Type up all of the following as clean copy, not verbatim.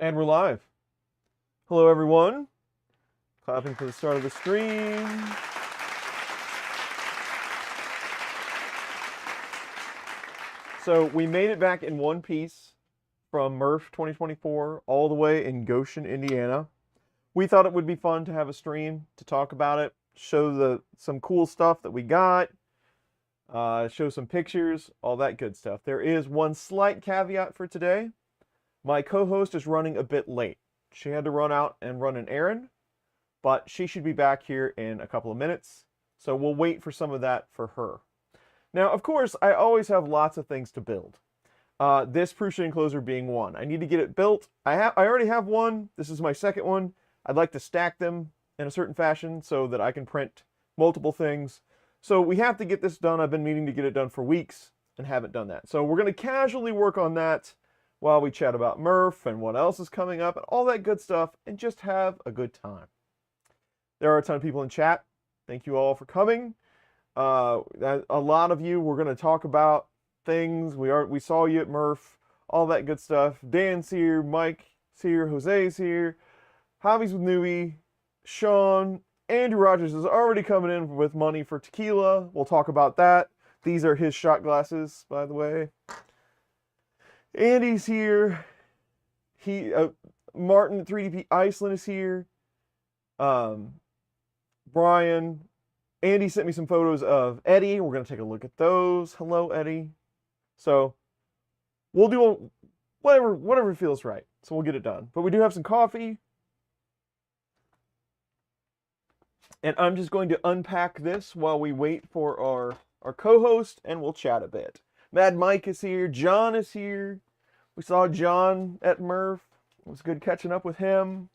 And we're live. Hello, everyone. Clapping for the start of the stream. So we made it back in one piece from MRRF 2024 all the way in Goshen, Indiana. We thought it would be fun to have a stream to talk about it, show some cool stuff that we got, show some pictures, all that good stuff. There is one slight caveat for today. My co-host is running a bit late. She had to run out and run an errand, but she should be back here in a couple of minutes. So we'll wait for some of that for her. Now, of course, I always have lots of things to build. This proof enclosure being one. I need to get it built. I already have one. This is my second one. I'd like to stack them in a certain fashion so that I can print multiple things. So we have to get this done. I've been meaning to get it done for weeks and haven't done that. So we're going to casually work on that while we chat about MRRF and what else is coming up and all that good stuff and just have a good time. There are a ton of people in chat. Thank you all for coming. A lot of you, we're going to talk about things. We saw you at MRRF, all that good stuff. Dan's here, Mike's here, Jose's here, Javi's with Newbie, Sean, Andrew Rogers is already coming in with money for tequila. We'll talk about that. These are his shot glasses, by the way. Andy's here. Martin 3DP Iceland is here. Brian. Andy sent me some photos of Eddie. We're going to take a look at those. Hello, Eddie. So we'll do whatever feels right. So we'll get it done. But we do have some coffee. And I'm just going to unpack this while we wait for our co-host, and we'll chat a bit. Mad Mike is here. John is here. We saw John at MRRF. It was good catching up with him.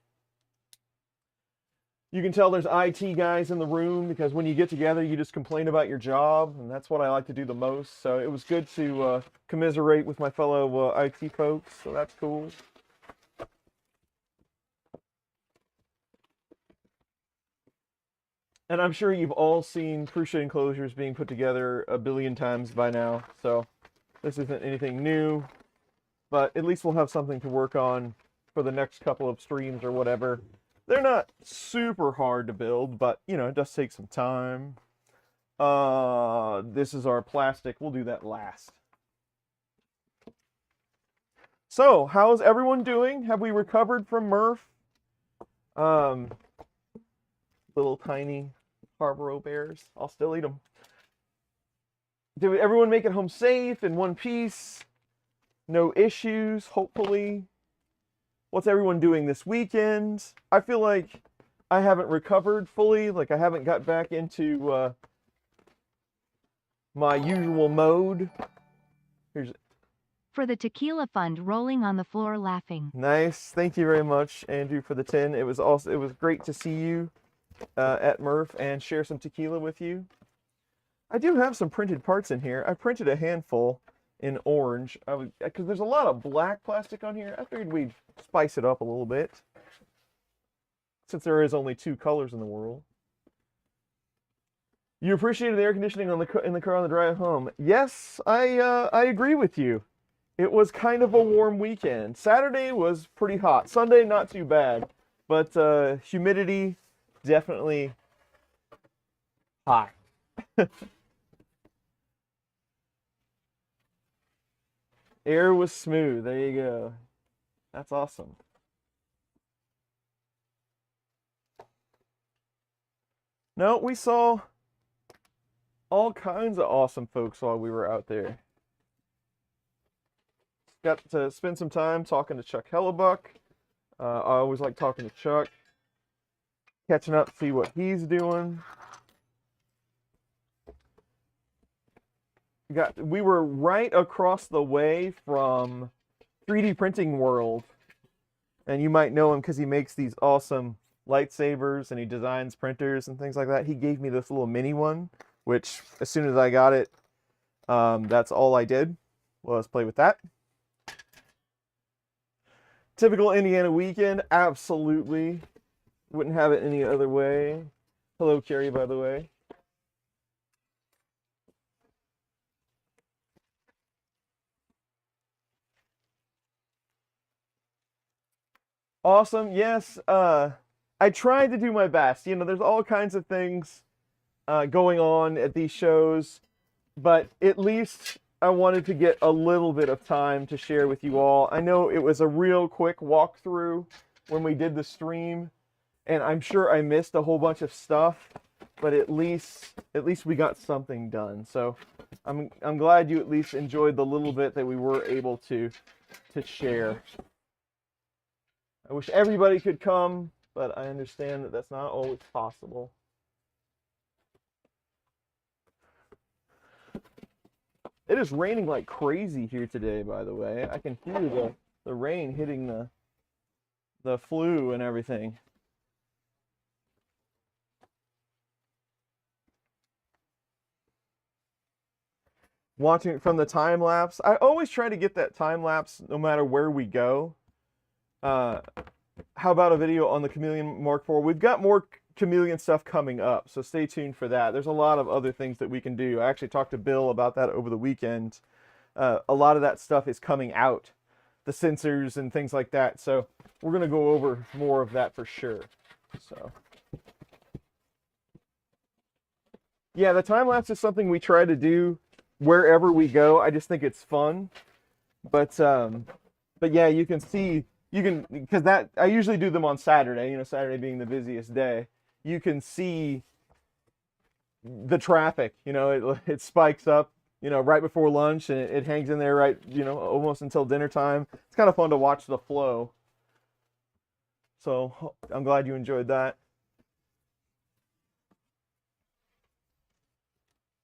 You can tell there's IT guys in the room because when you get together, you just complain about your job, and that's what I like to do the most. So it was good to commiserate with my fellow IT folks, so that's cool. And I'm sure you've all seen crochet enclosures being put together a billion times by now, so this isn't anything new, but at least we'll have something to work on for the next couple of streams or whatever. They're not super hard to build, but, you know, it does take some time. This is our plastic. We'll do that last. So, how's everyone doing? Have we recovered from MRRF? Little tiny Harboro bears. I'll still eat them. Did everyone make it home safe in one piece? No issues, hopefully. What's everyone doing this weekend? I feel like I haven't recovered fully. Like I haven't got back into my usual mode. Here's for the tequila fund, rolling on the floor laughing. Nice. Thank you very much, Andrew, for the 10. It was great to see you at MRRF and share some tequila with you. I do have some printed parts in here. I printed a handful in orange because there's a lot of black plastic on here. I figured we'd spice it up a little bit since there is only two colors in the world. You appreciated the air conditioning in the car on the drive home. Yes, I agree with you. It was kind of a warm weekend. Saturday was pretty hot. Sunday not too bad, but humidity definitely high. Air was smooth. There you go. That's awesome. No, we saw all kinds of awesome folks while we were out there. Got to spend some time talking to Chuck Hellebuck. I always like talking to Chuck. Catching up, see what he's doing. We were right across the way from 3D Printing World, and you might know him because he makes these awesome lightsabers and he designs printers and things like that. He gave me this little mini one, which as soon as I got it, that's all I did was play with that. Typical Indiana weekend, absolutely. Wouldn't have it any other way. Hello, Carrie, by the way. Awesome. Yes. I tried to do my best. You know, there's all kinds of things going on at these shows, but at least I wanted to get a little bit of time to share with you all. I know it was a real quick walkthrough when we did the stream, and I'm sure I missed a whole bunch of stuff, but at least we got something done. So I'm glad you at least enjoyed the little bit that we were able to share. I wish everybody could come, but I understand that that's not always possible. It is raining like crazy here today, by the way. I can hear the rain hitting the flue and everything. Watching it from the time lapse. I always try to get that time lapse no matter where we go. How about a video on the Chameleon Mark IV? We've got more Chameleon stuff coming up, so stay tuned for that. There's a lot of other things that we can do. I actually talked to Bill about that over the weekend. A lot of that stuff is coming out, the sensors and things like that. So we're going to go over more of that for sure. So yeah, the time lapse is something we try to do wherever we go. I just think it's fun. But yeah, you can see, because that I usually do them on Saturday, you know, Saturday being the busiest day. You can see the traffic, you know, it spikes up, you know, right before lunch, and it hangs in there right, you know, almost until dinner time. It's kind of fun to watch the flow. So I'm glad you enjoyed that.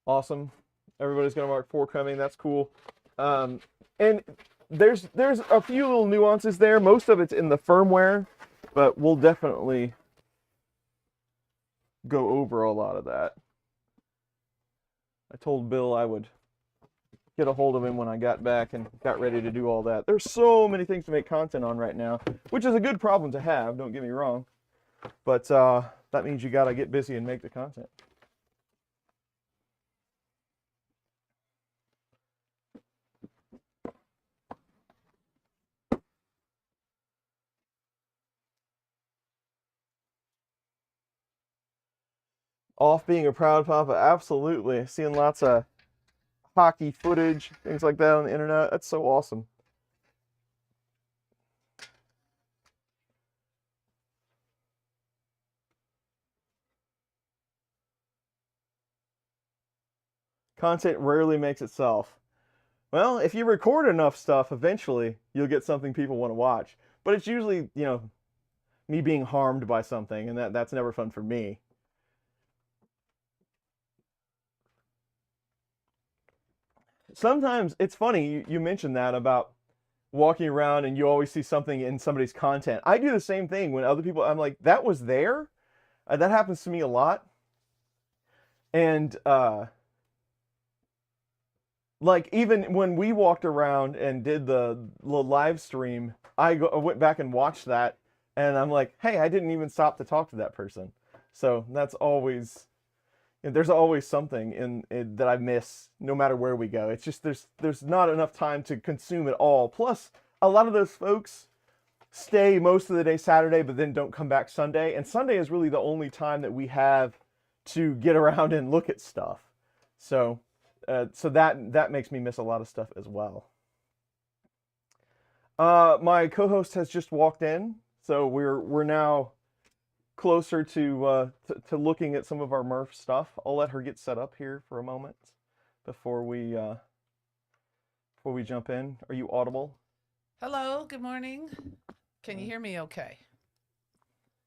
Awesome. Everybody's got a Mark IV coming. That's cool. And there's a few little nuances there. Most of it's in the firmware, but we'll definitely go over a lot of that. I told Bill I would get a hold of him when I got back and got ready to do all that. There's so many things to make content on right now, which is a good problem to have, don't get me wrong. But that means you got to get busy and make the content. Off being a proud papa, absolutely. Seeing lots of hockey footage, things like that on the internet. That's so awesome. Content rarely makes itself. Well, if you record enough stuff, eventually you'll get something people want to watch. But it's usually, you know, me being harmed by something, and that's never fun for me. Sometimes it's funny, you mentioned that about walking around and you always see something in somebody's content. I do the same thing when other people, I'm like, that was there? That happens to me a lot. And like even when we walked around and did the live stream, I went back and watched that, and I'm like, hey, I didn't even stop to talk to that person. So that's always, there's always something in that I miss no matter where we go. It's just there's not enough time to consume it all. Plus, a lot of those folks stay most of the day Saturday, but then don't come back Sunday. And Sunday is really the only time that we have to get around and look at stuff. So that makes me miss a lot of stuff as well. My co-host has just walked in, so we're now closer to looking at some of our MRRF stuff. I'll let her get set up here for a moment before we jump in. Are you audible? Hello, good morning. Can you hear me okay?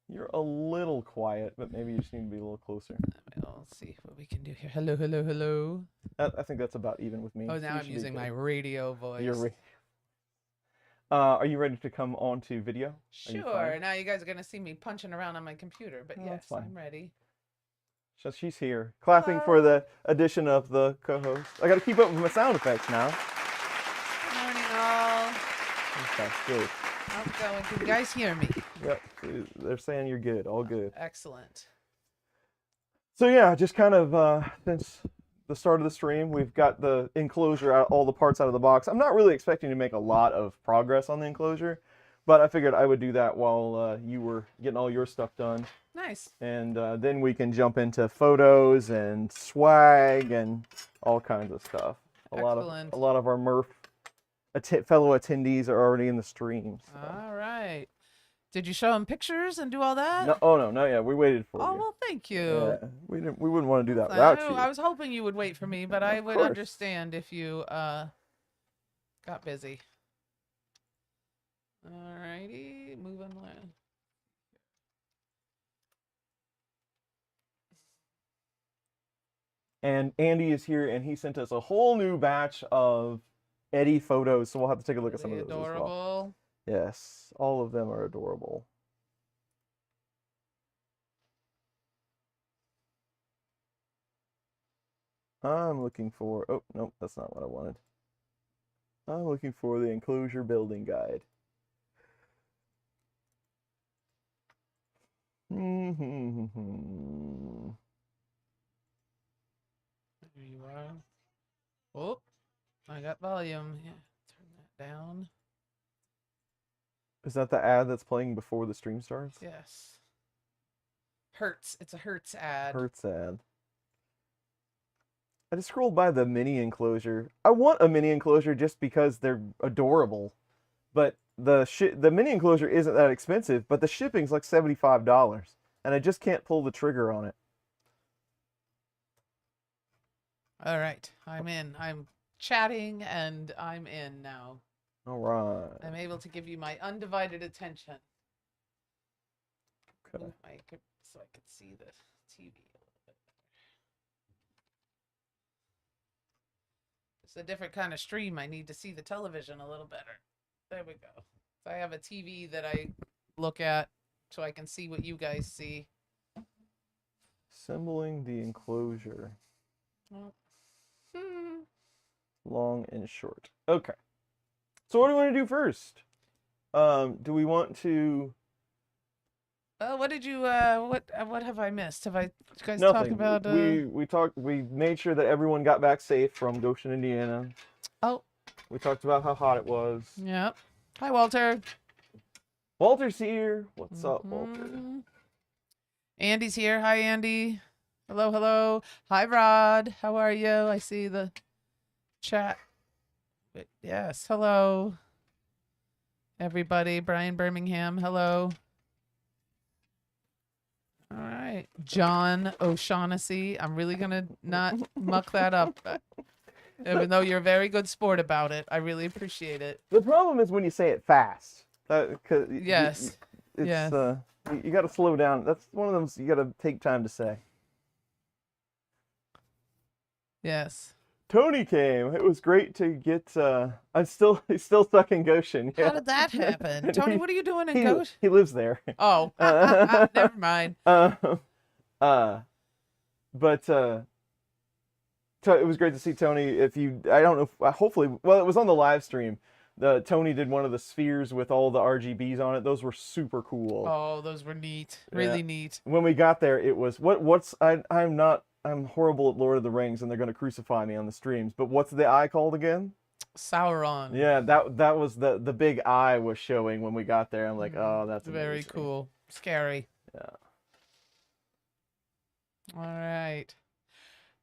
You're a little quiet, but maybe you just need to be a little closer. We'll see what we can do here. Hello, hello, hello. I think that's about even with me. Oh, now I'm using my radio voice. Are you ready to come on to video? Sure. Now you guys are going to see me punching around on my computer, but yes, I'm ready. So she's here, clapping for the addition of the co-host. I got to keep up with my sound effects now. Good morning, all. Okay, good. How's it going? Can you guys hear me? Yep, they're saying you're good. All good. Excellent. So yeah, just kind of since the start of the stream, we've got the enclosure out, all the parts out of the box. I'm not really expecting to make a lot of progress on the enclosure. But I figured I would do that while you were getting all your stuff done. Nice. And then we can jump into photos and swag and all kinds of stuff. Excellent. A lot of our MRRF fellow attendees are already in the stream. So. All right. Did you show them pictures and do all that? No, oh no, not yet. We waited for you. Oh well, thank you. Yeah, we wouldn't want to do that without you. I was hoping you would wait for me, but I would understand if you got busy. All righty, moving on. And Andy is here, and he sent us a whole new batch of Eddie photos, so we'll have to take a look at some of those Adorable. as well. Yes, all of them are adorable. I'm looking for, oh, nope, that's not what I wanted. I'm looking for the enclosure building guide. There you are. Oh, I got volume. Yeah, turn that down. Is that the ad that's playing before the stream starts? Yes. Hertz. It's a Hertz ad. Hertz ad. I just scrolled by the mini enclosure. I want a mini enclosure just because they're adorable. But the mini enclosure isn't that expensive, but the shipping's like $75. And I just can't pull the trigger on it. All right. I'm in. I'm chatting and I'm in now. All right. I'm able to give you my undivided attention. Okay. Move my so I could see the TV a little bit better. It's a different kind of stream. I need to see the television a little better. There we go. So I have a TV that I look at so I can see what you guys see. Assembling the enclosure. Oh. Long and short. Okay. So what do we want to do first? Do we want to? What did you? What have I missed? Have you guys Nothing. talked about? We talked. We made sure that everyone got back safe from Goshen, Indiana. Oh. We talked about how hot it was. Yep. Hi, Walter. Walter's here. What's up, Walter? Andy's here. Hi, Andy. Hello, hello. Hi, Rod. How are you? I see the chat. But yes, hello, everybody. Brian Birmingham, hello. All right. John O'Shaughnessy. I'm really going to not muck that up. Even though you're a very good sport about it. I really appreciate it. The problem is when you say it fast. Yes. It's, yes. You got to slow down. That's one of them you got to take time to say. Yes. Tony came. It was great to get. He's still stuck in Goshen. Yeah. How did that happen, Tony? What are you doing in Goshen? He lives there. Oh, never mind. It was great to see Tony. I don't know. Hopefully, well, it was on the live stream. Tony did one of the spheres with all the RGBs on it. Those were super cool. Oh, those were neat. Really neat. When we got there, it was I'm horrible at Lord of the Rings, and they're going to crucify me on the streams. But what's the eye called again? Sauron. Yeah, that was the big eye was showing when we got there. I'm like, oh, that's amazing. Very cool. Scary. Yeah. All right.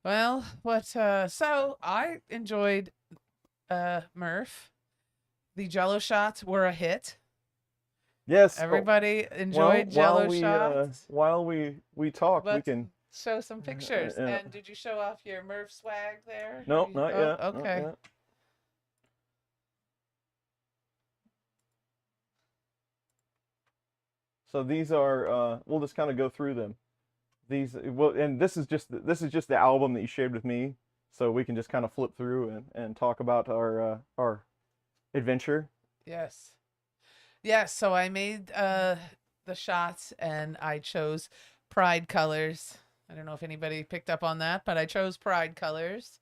Well, so I enjoyed MRRF. The Jello shots were a hit. Yes. Everybody enjoyed Jello shots. While we talk, we can show some pictures. Yeah. And did you show off your MRRF swag there? No, not yet. Okay. Not yet. So these are we'll just kind of go through them. And this is just the album that you shared with me, so we can just kind of flip through and talk about our adventure. Yes. Yes, so I made the shots and I chose pride colors. I don't know if anybody picked up on that, but I chose pride colors.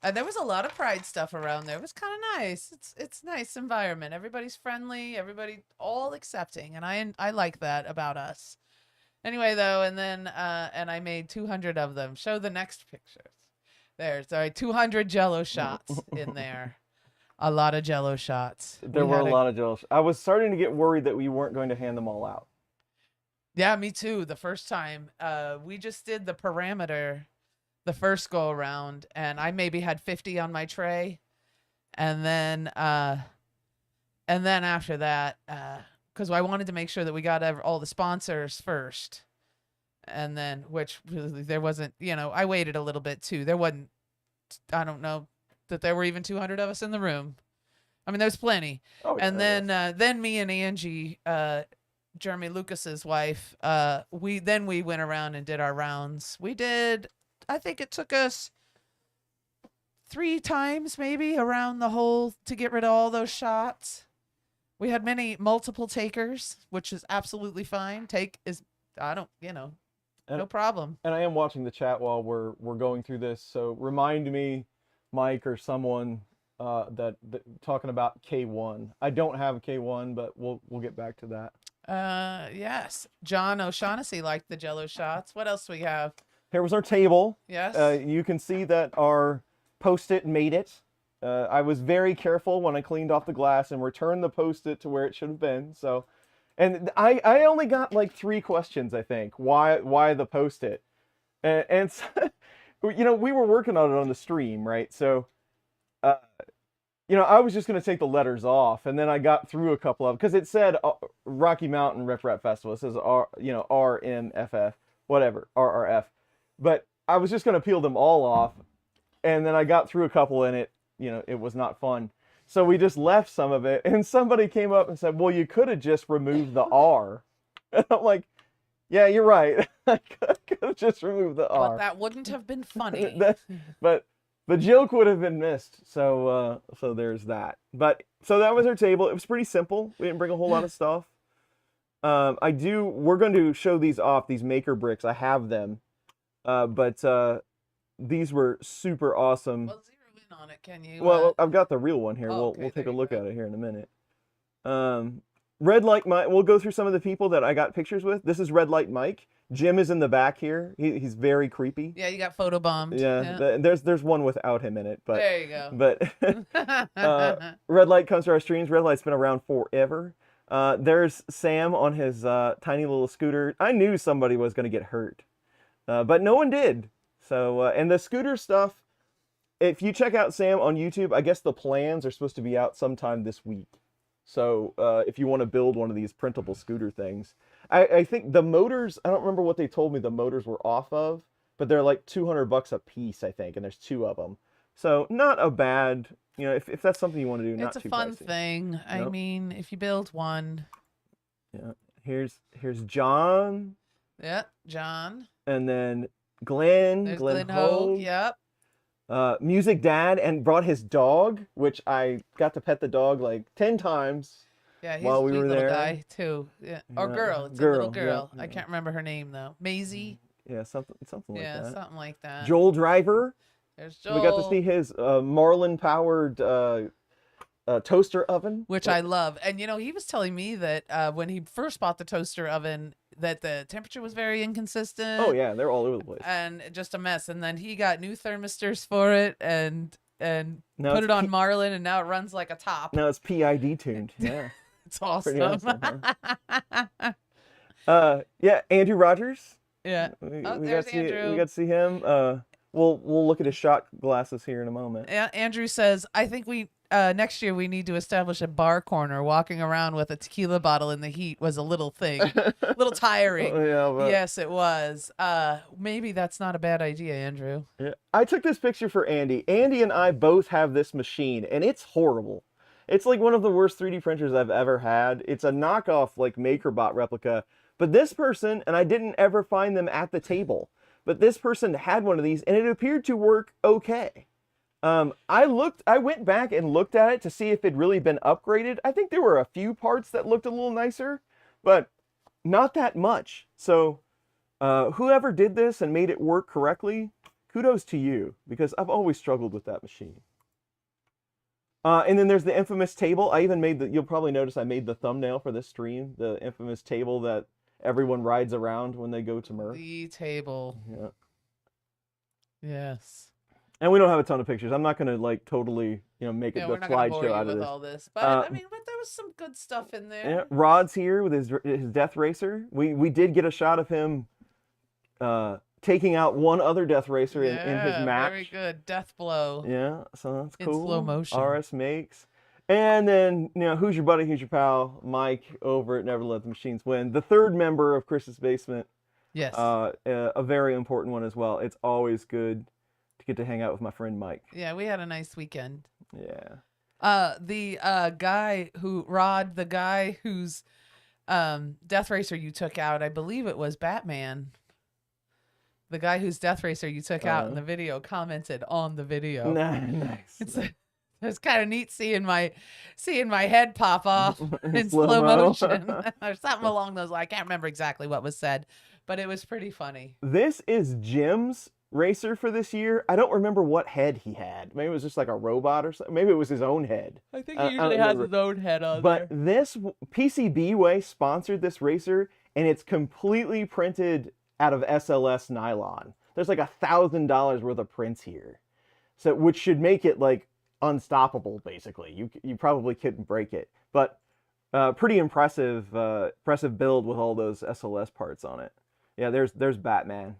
And there was a lot of pride stuff around there. It was kind of nice. It's nice environment. Everybody's friendly, everybody all accepting, and I like that about us. Anyway, though, and then and I made 200 of them. Show the next pictures. There's 200 Jello shots in there. a lot of Jello shots. There were a lot of Jello. I was starting to get worried that we weren't going to hand them all out. Yeah, me too. The first time, we just did the parameter the first go around, and I maybe had 50 on my tray, and then after that, because I wanted to make sure that we got all the sponsors first, and then which really there wasn't. I waited a little bit too. There wasn't. I don't know that there were even 200 of us in the room. I mean, there was plenty. Oh, yeah, And then me and Angie, Jeremy Lucas's wife, we went around and did our rounds. We did, I think it took us 3 times maybe around the hole to get rid of all those shots. We had multiple takers, which is absolutely fine. No problem. And I am watching the chat while we're going through this, so remind me, Mike or someone, that talking about K1. I don't have a K1, but we'll get back to that. Yes. John O'Shaughnessy liked the Jello shots. What else do we have? Here was our table. Yes. You can see that our Post-it made it. I was very careful when I cleaned off the glass and returned the Post-it to where it should have been. So, and I only got like 3 questions, I think. Why the Post-it? And so, we were working on it on the stream, right? So, I was just going to take the letters off, and then I got through a couple of them because it said Rocky Mountain Rip Rap Festival. It says RMFF, whatever, RRF. But I was just going to peel them all off, and then I got through a couple, and it was not fun. So we just left some of it, and somebody came up and said, "Well, you could have just removed the R." And I'm like, "Yeah, you're right. I could have just removed the R." But that wouldn't have been funny. But the joke would have been missed. So there's that. But so that was our table. It was pretty simple. We didn't bring a whole lot of stuff. We're going to show these off, these maker bricks. I have them. But these were super awesome. Well, zero in on it, can you? Well, I've got the real one here. Okay, we'll take a look at it here in a minute. Red Light Mike. We'll go through some of the people that I got pictures with. This is Red Light Mike. Jim is in the back here. He's very creepy. Yeah, you got photobombed. Yeah. There's one without him in it, but there you go. But Red Light comes to our streams. Red Light's been around forever. There's Sam on his tiny little scooter. I knew somebody was going to get hurt, but no one did. So and the scooter stuff, if you check out Sam on YouTube, I guess the plans are supposed to be out sometime this week. So if you want to build one of these printable scooter things, I think the motors, I don't remember what they told me the motors were off of, but they're like $200 a piece, I think, and there's 2 of them. So not a bad, if that's something you want to do, not too pricey. It's a fun thing. Yep. I mean, if you build one. Yeah. Here's John. Yeah, John. And then Glenn. There's Glenn Hogue. Yep. Music Dad, and brought his dog, which I got to pet the dog like 10 times. Yeah, he's while a we sweet were little there. Guy too. Yeah. Or girl. It's a little girl. Yeah. I can't remember her name though. Maisie. Yeah, something like that. Yeah, something like that. Joel Driver. There's Joel. We got to see his Marlin powered toaster oven, which I love. And he was telling me that when he first bought the toaster oven, that the temperature was very inconsistent. Oh yeah, they're all over the place and just a mess. And then he got new thermistors for it and now put it on Marlin, and now it runs like a top. Now it's PID tuned. Yeah. It's awesome. Pretty awesome, huh? Yeah, Andrew Rogers. Yeah. We there's Andrew. We got to see him. We'll look at his shot glasses here in a moment. Yeah, Andrew says, I think we next year we need to establish a bar corner. Walking around with a tequila bottle in the heat was a little thing. A little tiring. Yeah, but... Yes, it was. Maybe that's not a bad idea, Andrew. Yeah. I took this picture for Andy. Andy and I both have this machine, and it's horrible. It's like one of the worst 3D printers I've ever had. It's a knockoff, like MakerBot replica. But this person, and I didn't ever find them at the table, but this person had one of these, and it appeared to work okay. I went back and looked at it to see if it'd really been upgraded. I think there were a few parts that looked a little nicer, but not that much. So whoever did this and made it work correctly, kudos to you, because I've always struggled with that machine. And then there's the infamous table. I even made you'll probably notice I made the thumbnail for this stream, the infamous table that everyone rides around when they go to MRRF. The table. Yeah. Yes. And we don't have a ton of pictures. I'm not gonna like totally, make it Yeah, the we're not gonna bore slideshow you out of with this. all this, but Uh, I mean, but there was some good stuff in Yeah, there. Rod's here with his Death Racer. We did get a shot of him taking out one other Death Racer in his Yeah, match. very good. Death blow Yeah, so that's in cool. slow motion. RS makes. And then, who's your buddy, who's your pal? Mike over at Never Let the Machines Win. The third member of Chris's Basement. Yes. A very important one as well. It's always good to get to hang out with my friend Mike. Yeah, we had a nice weekend. Yeah. The guy whose Death Racer you took out, I believe it was Batman. The guy whose Death Racer you took out in the video commented on the video. Nice. It's kind of neat seeing my head pop off in slow motion or something along those lines. I can't remember exactly what was said, but it was pretty funny. This is Jim's racer for this year. I don't remember what head he had. Maybe it was just like a robot or something. Maybe it was his own head. I think he usually has his own head on but there. This PCB Way sponsored this racer, and it's completely printed out of SLS nylon. There's like $1,000 worth of prints here, so which should make it like unstoppable. Basically, you probably couldn't break it, but pretty impressive build with all those SLS parts on it. Yeah, there's Batman.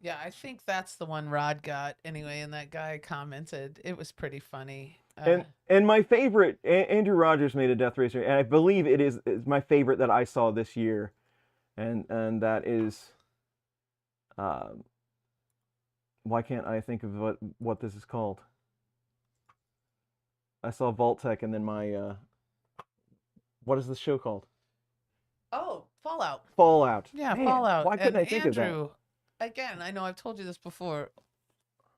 Yeah, I think that's the one Rod got anyway, and that guy commented. It was pretty funny. And my favorite, Andrew Rogers made a Death Racer, and I believe it is my favorite that I saw this year, and that is, why can't I think of what this is called? I saw Vault-Tec, and then my, what is this show called? Oh, Fallout. Fallout. Yeah, Man, Fallout. Why couldn't and I think of that? Andrew, again, I know I've told you this before.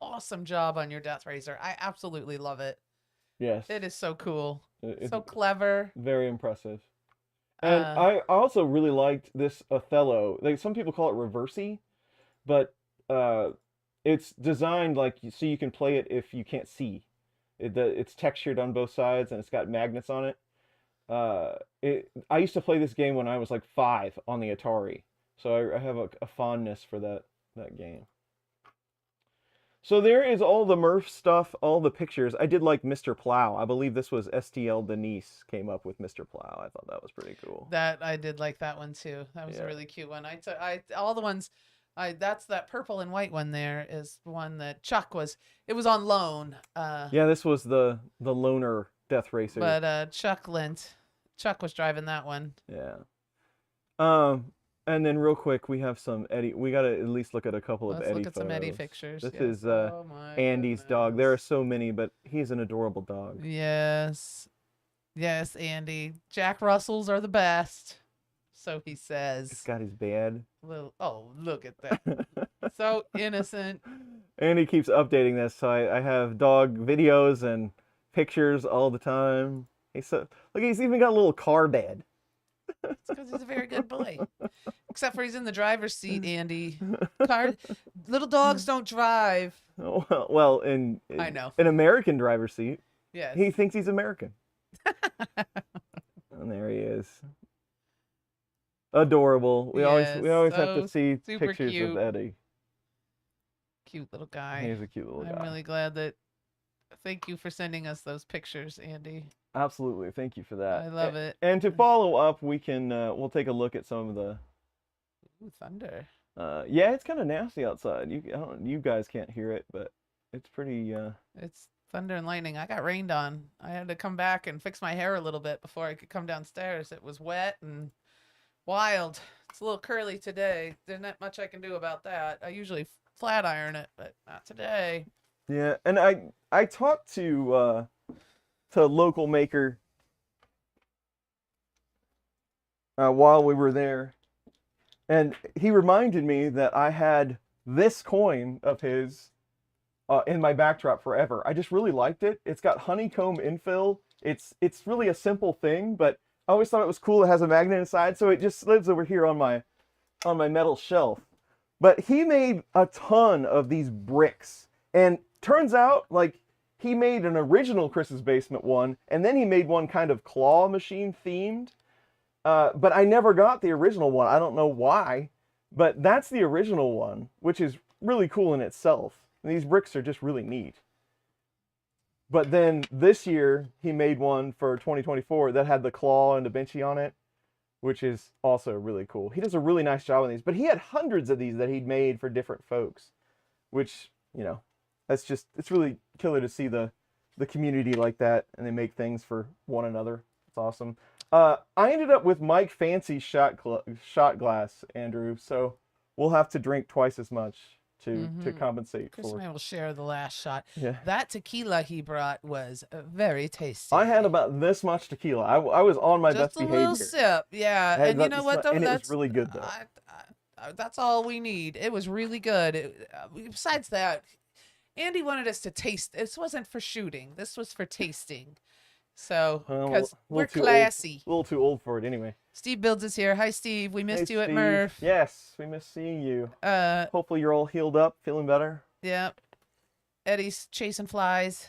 Awesome job on your Death Racer. I absolutely love it. Yes. It is so cool. It's so clever. Very impressive. And I also really liked this Othello. Like, some people call it reversey, but it's designed like so you can play it if you can't see. It's textured on both sides, and it's got magnets on it. I used to play this game when I was like 5 on the Atari, so I have a fondness for that game. So there is all the Murph stuff, all the pictures. I did like Mr. Plow. I believe this was STL Denise came up with Mr. Plow. I thought that was pretty cool. That I did like that one too. That was a really cute one. All the ones. That's that purple and white one. There is one that Chuck was. It was on loan. Yeah, this was the loaner Death Racer. But Chuck was driving that one. Yeah. And then real quick, we have some Eddie. We got to at least look at a couple of Eddie Let's look at photos. some Eddie pictures. This yes. is Oh, Andy's dog. There are so many, but he's an adorable dog. Yes. Yes, Andy. Jack Russells are the best. So he says. He's got his bed. Oh, look at that. So innocent. And he keeps updating this, so I have dog videos and pictures all the time. Look, he's even got a little car bed. It's because he's a very good boy. Except for he's in the driver's seat, Andy. Little dogs don't drive. Well, I know. An American driver's seat. Yes. He thinks he's American. And there he is. Adorable. We always have to see pictures cute. of Eddie. Cute little guy. He's a cute little guy. I'm really glad that. Thank you for sending us those pictures, Andy. Absolutely, thank you for that. I love it. And to follow up, we'll take a look at some of the. Ooh, thunder. Yeah, it's kind of nasty outside. You guys can't hear it, but it's pretty. It's thunder and lightning. I got rained on. I had to come back and fix my hair a little bit before I could come downstairs. It was wet and wild. It's a little curly today. There's not much I can do about that. I usually flat iron it, but not today. Yeah, and I talked to local maker while we were there, and he reminded me that I had this coin of his in my backdrop forever. I just really liked it. It's got honeycomb infill. It's really a simple thing, but I always thought it was cool. It has a magnet inside, so it just lives over here on my metal shelf. But he made a ton of these bricks, and turns out like he made an original Chris's Basement one, and then he made one kind of claw machine themed. But I never got the original one. I don't know why, but that's the original one, which is really cool in itself. And these bricks are just really neat. But then this year, he made one for 2024 that had the claw and Da Vinci on it, which is also really cool. He does a really nice job on these, but he had hundreds of these that he'd made for different folks, which, you know, that's just, it's really killer to see the community like that, and they make things for one another. It's awesome. I ended up with Mike Fancy's shot glass, Andrew, so we'll have to drink twice as much to compensate Chris for. and I will share the last shot. Yeah. That tequila he brought was very tasty. I had about this much tequila. I was on my best behavior. Just a little sip, yeah. And you know what, though? And That's it was really good, though. that's all we need. It was really good. Besides that, Andy wanted us to taste. This wasn't for shooting. This was for tasting. So, because we're classy. A little too old for it anyway. Steve Builds is here. Hi, Steve. We missed you at Steve. Murph. Yes, we missed seeing you. Hopefully you're all healed up, feeling better. Yeah. Eddie's chasing flies.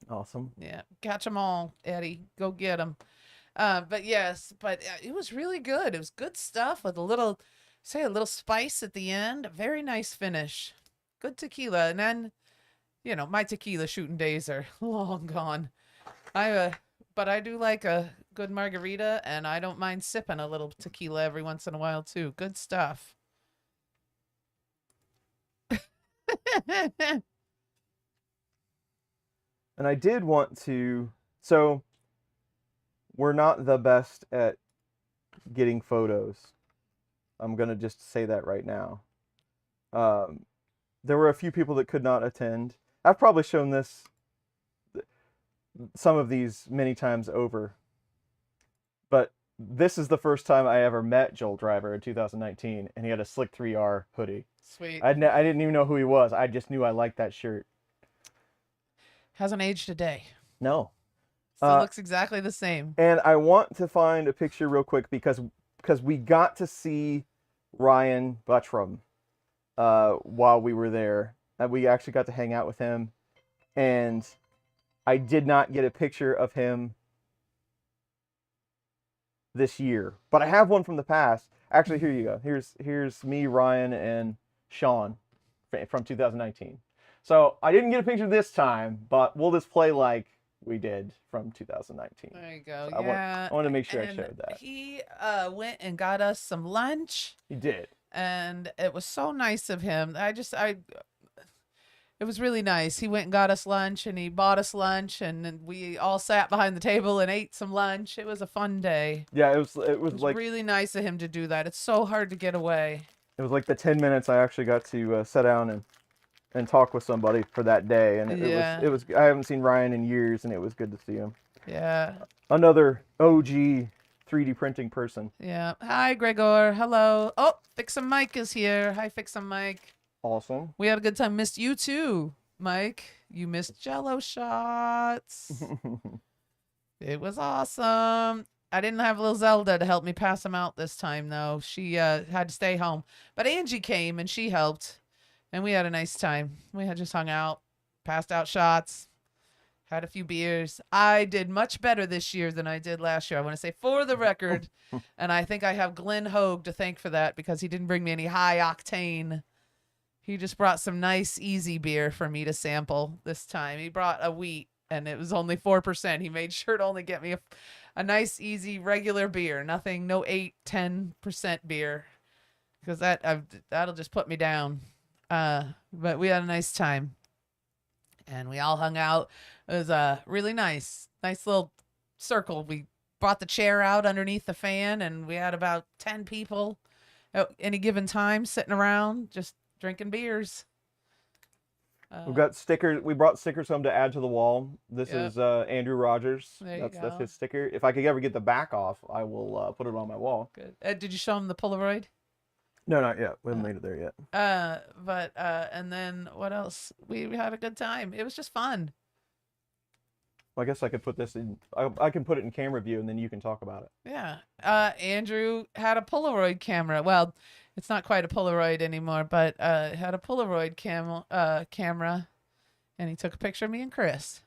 Awesome. Yeah. Catch them all, Eddie. Go get them. But yes, it was really good. It was good stuff with a little spice at the end. Very nice finish. Good tequila. And then, you know, my tequila shooting days are long gone. But I do like a good margarita, and I don't mind sipping a little tequila every once in a while too. Good stuff. And I did want to, so we're not the best at getting photos. I'm going to just say that right now. There were a few people that could not attend. I've probably shown some of these many times over, but this is the first time I ever met Joel Driver in 2019, and he had a Slick 3R hoodie. Sweet. I didn't even know who he was. I just knew I liked that shirt. Hasn't aged a day. No. Still looks exactly the same. And I want to find a picture real quick because we got to see Ryan Buttram while we were there. We actually got to hang out with him, and I did not get a picture of him this year, but I have one from the past. Actually, here you go. Here's me, Ryan, and Sean from 2019. So I didn't get a picture this time, but we'll just play like we did from 2019. There you go. So yeah. I want to make sure I And showed that. He went and got us some lunch. He did. And it was so nice of him. It was really nice. He went and got us lunch, and he bought us lunch, and then we all sat behind the table and ate some lunch. It was a fun day. Yeah, it was like really nice of him to do that. It's so hard to get away. It was like the 10 minutes I actually got to sit down and talk with somebody for that day, and it was I haven't seen Ryan in years, and it was good to see him. Yeah. Another OG 3D printing person. Yeah. Hi, Gregor. Hello. Oh, Fix'em Mike is here. Hi, Fix'em Mike. Awesome. We had a good time. Missed you too, Mike. You missed Jello shots. It was awesome. I didn't have little Zelda to help me pass them out this time, though. She had to stay home. But Angie came, and she helped. And we had a nice time. We had just hung out, passed out shots, had a few beers. I did much better this year than I did last year. I want to say for the record. And I think I have Glenn Hogue to thank for that, because he didn't bring me any high octane. He just brought some nice, easy beer for me to sample this time. He brought a wheat, and it was only 4%. He made sure to only get me a nice, easy, regular beer. Nothing, no 8-10% beer, because that'll just put me down. But we had a nice time, and we all hung out. It was really nice little circle. We brought the chair out underneath the fan, and we had about 10 people at any given time sitting around just drinking beers. We've got stickers. We brought stickers home to add to the wall. This is Andrew Rogers. That's his sticker. If I could ever get the back off, I will put it on my wall. Good. Did you show him the Polaroid? No, not yet. We haven't made it there yet. And then what else? We had a good time. It was just fun. Well, I guess I could put this in. I can put it in camera view, and then you can talk about it. Yeah. Andrew had a Polaroid camera. Well, it's not quite a Polaroid anymore, but had a Polaroid camera, and he took a picture of me and Chris.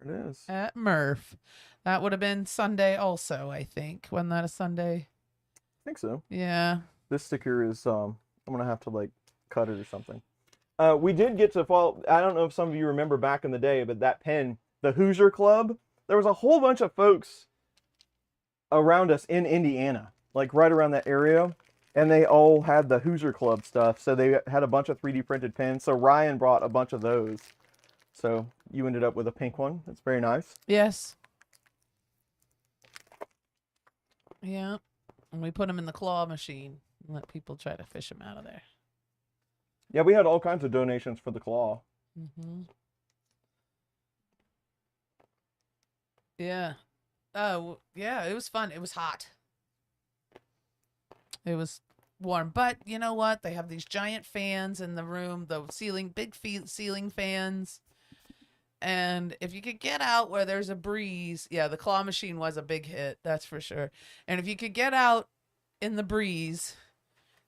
There it is. At Murph. That would have been Sunday also, I think. Wasn't that a Sunday? I think so. Yeah. This sticker is I'm gonna have to like cut it or something. We did get to fall. I don't know if some of you remember back in the day, but that pen, the Hoosier Club, there was a whole bunch of folks around us in Indiana, like right around that area, and they all had the Hoosier Club stuff. So they had a bunch of 3D printed pens. So Ryan brought a bunch of those. So you ended up with a pink one. That's very nice. Yes. Yeah. And we put them in the claw machine and let people try to fish them out of there. Yeah, we had all kinds of donations for the claw. Mm-hmm. Yeah. Oh, yeah, it was fun. It was hot. It was warm. But you know what? They have these giant fans in the room, the big ceiling fans. And if you could get out where there's a breeze, yeah, the claw machine was a big hit, that's for sure. And if you could get out in the breeze,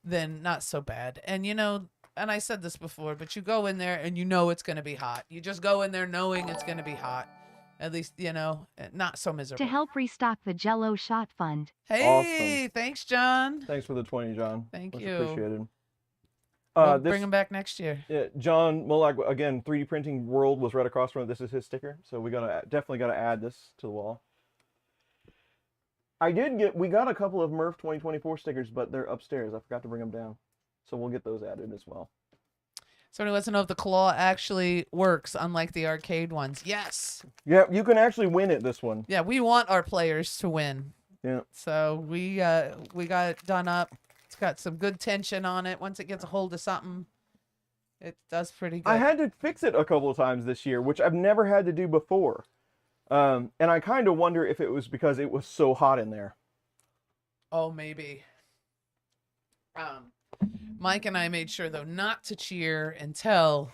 then not so bad. And you know, and I said this before, but you go in there and you know it's going to be hot. You just go in there knowing it's going to be hot. At least, you know, not so miserable. To help restock the Jell-O Shot Fund. Hey, thanks, John. Thanks for the 20, John. Thank Much you. appreciated. We'll bring them back next year. Yeah, John Mullag, again, 3D Printing World was right across from it. This is his sticker, so we definitely got to add this to the wall. We got a couple of MRRF 2024 stickers, but they're upstairs. I forgot to bring them down. So we'll get those added as well. Somebody wants to know if the claw actually works, unlike the arcade ones. Yes. Yeah, you can actually win it, this one. Yeah, we want our players to win. Yeah. So we got it done up. It's got some good tension on it. Once it gets a hold of something, it does pretty good. I had to fix it a couple of times this year, which I've never had to do before. And I kind of wonder if it was because it was so hot in there. Oh, maybe. Mike and I made sure, though, not to cheer until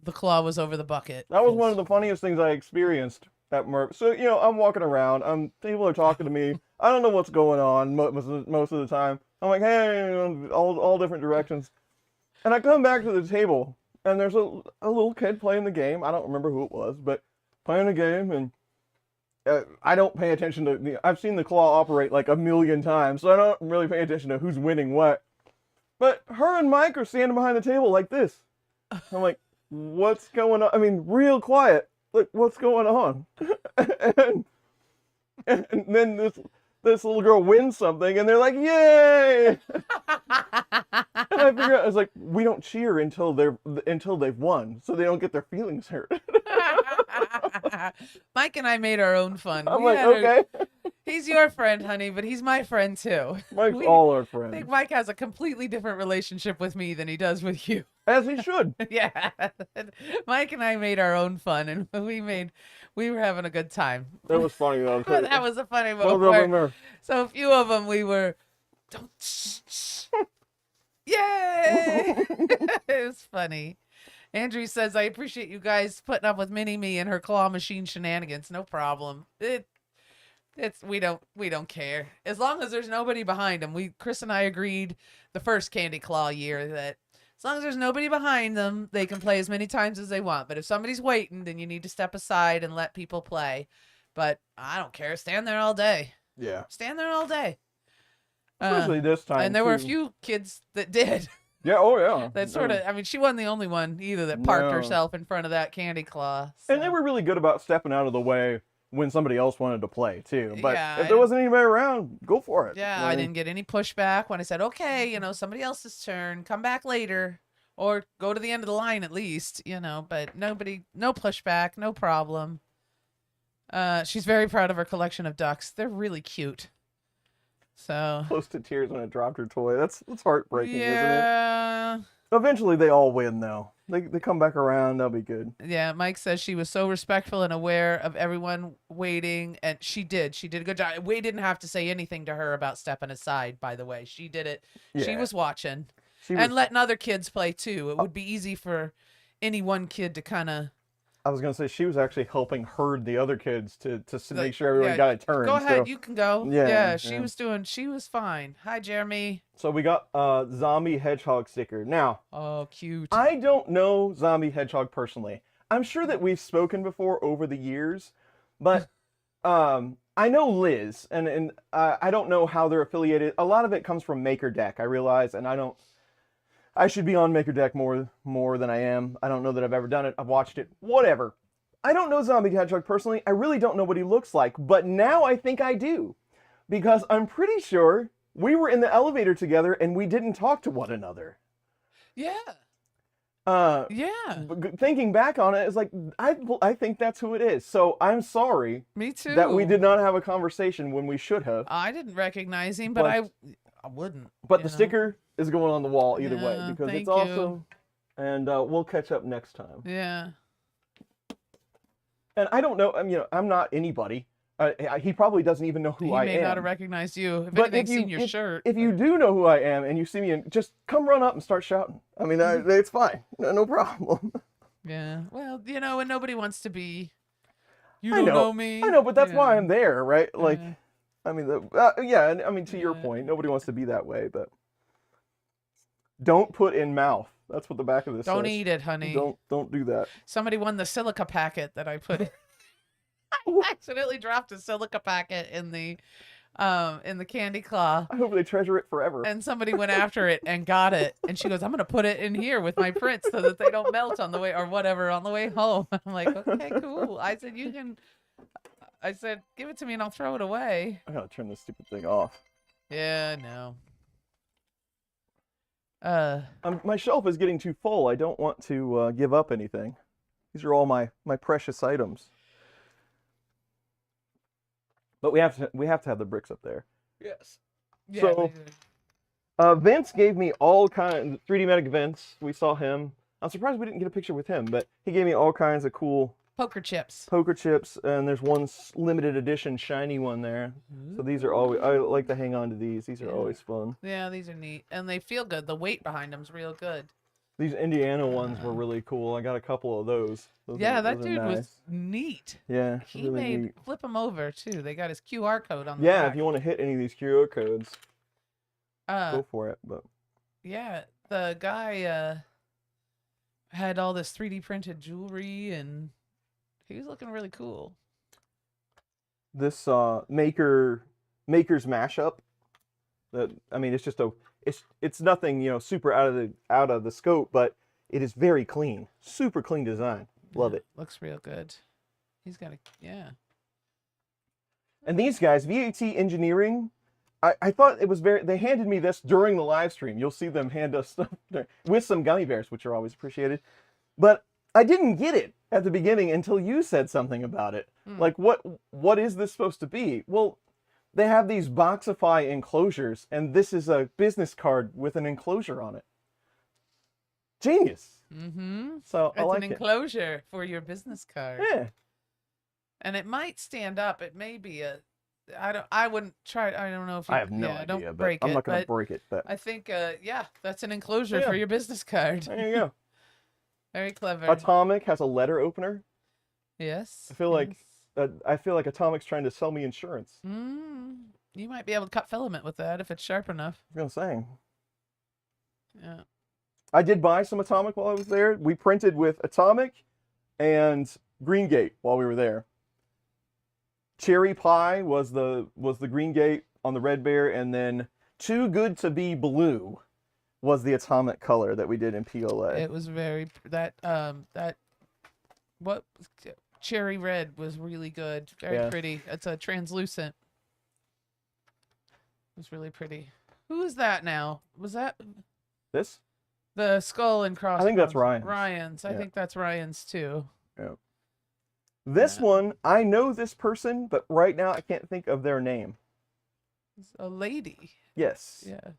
the claw was over the bucket. That was one of the funniest things I experienced at MRRF. So, you know, I'm walking around. People are talking to me. I don't know what's going on most of the time. I'm like, hey, all different directions. And I come back to the table, and there's a little kid playing the game. I don't remember who it was, but playing the game, and I don't pay attention to... I've seen the claw operate like a million times, so I don't really pay attention to who's winning what. But her and Mike are standing behind the table like this. I'm like, what's going on? I mean, real quiet. Like, what's going on? and then this little girl wins something, and they're like, yay! And I figure out, I was like, we don't cheer until they've won, so they don't get their feelings hurt. Mike and I made our own fun. I'm like, okay. He's your friend, honey, but he's my friend too. Mike's all our I friends. think Mike has a completely different relationship with me than he does with you. As he should. Yeah. Mike and I made our own fun, and we were having a good time. That was funny though. That was a funny Well moment. done, So a few of them we were, yay! It was funny. Andrew says, I appreciate you guys putting up with Mini-Me and her claw machine shenanigans. No problem. We don't care. As long as there's nobody behind them. Chris and I agreed the first Candy Claw year that as long as there's nobody behind them, they can play as many times as they want. But if somebody's waiting, then you need to step aside and let people play. But I don't care. Stand there all day. Yeah. Stand there all day. Especially this time. And there were a too. few kids that did. Yeah, oh yeah. That sort of, I mean, she wasn't the only one either that parked No. herself in front of that candy claw. And they were really good about stepping out of the way when somebody else wanted to play too. But Yeah, if there wasn't anybody around, go for it. Yeah, I didn't get any pushback when I said, okay, somebody else's turn, come back later, or go to the end of the line at least, but no pushback, no problem. She's very proud of her collection of ducks. They're really cute. So Close to tears when it dropped her toy. That's heartbreaking, isn't it? yeah. Eventually they all win though. They come back around, they'll be good. Yeah, Mike says she was so respectful and aware of everyone waiting, and she did a good job. We didn't have to say anything to her about stepping aside, by the way. She did it. She Yeah. was watching. She And was, letting other kids play too. It would be easy for any one kid to kind of I was gonna say she was actually helping herd the other kids to Like, make sure everyone yeah, got a turn. go ahead, So, you can go. Yeah, She yeah. she was fine. Hi, Jeremy. so we got a zombie hedgehog sticker. Now, Oh, cute. I don't know Zombie Hedgehog personally. I'm sure that we've spoken before over the years, but I know Liz, and I don't know how they're affiliated. A lot of it comes from Maker Deck, I realize, and I don't. I should be on Maker Deck more than I am. I don't know that I've ever done it. I've watched it. Whatever. I don't know Zombie Hedgehog personally. I really don't know what he looks like, but now I think I do. Because I'm pretty sure we were in the elevator together and we didn't talk to one another. Yeah. Yeah. Thinking back on it, it's like, I think that's who it is. So I'm sorry Me too. that we did not have a conversation when we should have. I didn't recognize him, but I wouldn't. But the sticker is going on the wall either way Yeah, because thank it's awesome. And we'll catch up next time. Yeah. And I don't know, I'm not anybody. He probably doesn't even know who I am. He may not have recognized you. If But anything, seen your shirt. If you do know who I am and you see me, just come run up and start shouting. I mean, it's fine. No problem. Yeah. Well, and nobody wants to be. You I don't know me. I know, but that's why Yeah. I'm there, right? Like, Yeah. I mean, to your Yeah. point, nobody wants to be that way, but don't put in mouth. That's what the back of this says. Don't eat it, honey. Don't do that. Somebody won the silica packet that I put in. I accidentally dropped a silica packet in the candy claw. I hope they treasure it forever. And somebody went after it and got it. And she goes, I'm going to put it in here with my prints so that they don't melt on the way or whatever on the way home. I'm like, okay, cool. I said, give it to me and I'll throw it away. I gotta turn this stupid thing off. Yeah, no. My shelf is getting too full. I don't want to give up anything. These are all my precious items. But we have to have the bricks up there. Yes. Yeah, So, Vince gave me all kinds of 3D Medic Vince. We saw him. I'm surprised we didn't get a picture with him, but he gave me all kinds of cool poker chips. and there's one limited edition shiny one there. So these are always, I like to hang on to these. These are always fun. Yeah, these are neat. And they feel good. The weight behind them's real good. These Indiana ones were really cool. I got a couple of those. That those dude nice. was neat. Yeah, He really made neat. flip them over too. They got his QR code on the Yeah, back. if you want to hit any of these QR codes, Uh, go for it. But yeah, the guy had all this 3D printed jewelry and he was looking really cool. this maker's mashup, it's just it's nothing super out of the scope, but it is very clean, super clean design. Love it. Looks real good. He's got yeah. And these guys, VAT Engineering, I thought it was they handed me this during the live stream. You'll see them hand us stuff with some gummy bears, which are always appreciated. But I didn't get it at the beginning until you said something about it. Like, what is this supposed to be? Well, they have these Boxify enclosures, and this is a business card with an enclosure on it. Genius. Mm-hmm. So I It's like an it. enclosure for your business card. Yeah. And it might stand up. It may be I wouldn't try. I don't know if you, I have no idea, don't but break I'm it, not going to but break it. But I think, that's an enclosure Yeah. for your business card. there you go. Very clever. Atomic has a letter opener. Yes. I feel like Atomic's trying to sell me insurance. You might be able to cut filament with that if it's sharp enough. I was gonna say. Yeah. I did buy some Atomic while I was there. We printed with Atomic and Green Gate while we were there. Cherry Pie was the Green Gate on the Red Bear, and then Too Good to Be Blue was the Atomic color that we did in PLA. It was very cherry red was really good. Very pretty. It's a translucent. It was really pretty. Who is that now? Was that This? the skull and crossbones? I think that's Ryan's. Ryan's. I Yeah. think that's Ryan's too. Yeah. This one, I know this person, but right now I can't think of their name. It's a lady. Yes. Yeah.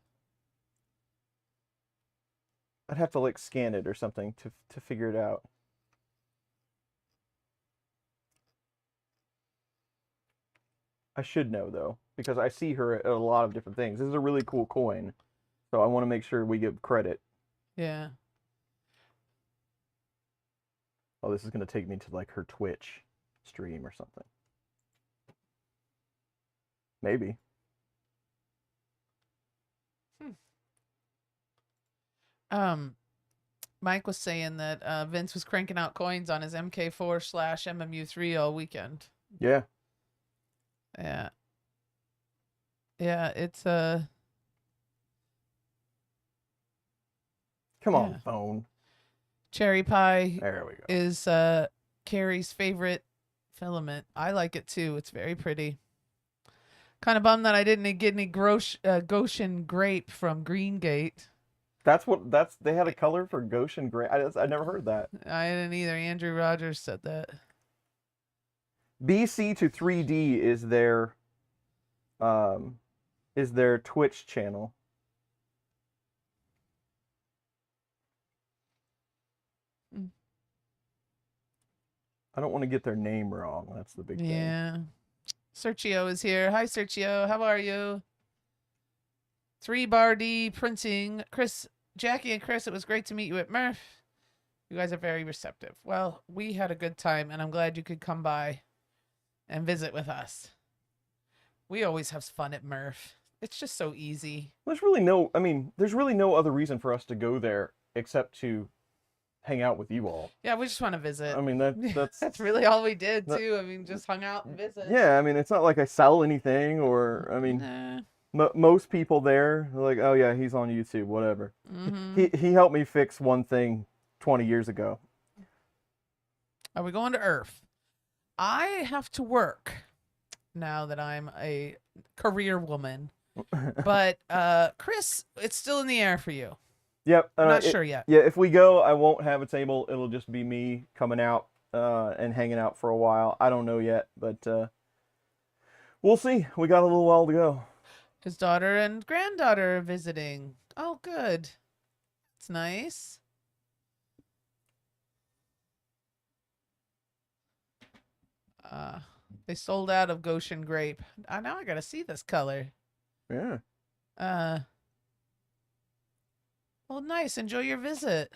I'd have to scan it or something to figure it out. I should know though, because I see her at a lot of different things. This is a really cool coin, so I want to make sure we give credit. Yeah. Oh, this is going to take me to her Twitch stream or something. Maybe. Mike was saying that Vince was cranking out coins on his MK4/MMU3 all weekend. Yeah. Yeah. Yeah, it's Come on, Yeah. phone. Cherry pie There we go. is Carrie's favorite filament. I like it too. It's very pretty. Kind of bummed that I didn't get any Goshen grape from Greengate. They had a color for Goshen gray. I never heard that. I didn't either. Andrew Rogers said that. BC to 3D is their Twitch channel. Mm. I don't want to get their name wrong. That's the big thing. Yeah. Sergio is here. Hi, Sergio. How are you? 3-Bar D Printing. Chris, Jackie, and Chris, it was great to meet you at MRRF. You guys are very receptive. Well, we had a good time, and I'm glad you could come by and visit with us. We always have fun at MRRF. It's just so easy. There's really no other reason for us to go there except to hang out with you all. Yeah, we just want to visit. I mean, that's That's really all we did, that- too. I mean, just hung out and visit. Yeah, I mean, it's not like I sell anything or, I mean, Nah. most people there are like, oh yeah, he's on YouTube, whatever. Mhm. He helped me fix one thing 20 years ago. Are we going to Earth? I have to work now that I'm a career woman. But Chris, it's still in the air for you. Yep. I'm not sure yet. Yeah, if we go, I won't have a table. It'll just be me coming out and hanging out for a while. I don't know yet, but we'll see. We got a little while to go. His daughter and granddaughter are visiting. Oh, good. It's nice. They sold out of Goshen grape. Now I gotta see this color. Yeah. Well, nice. Enjoy your visit.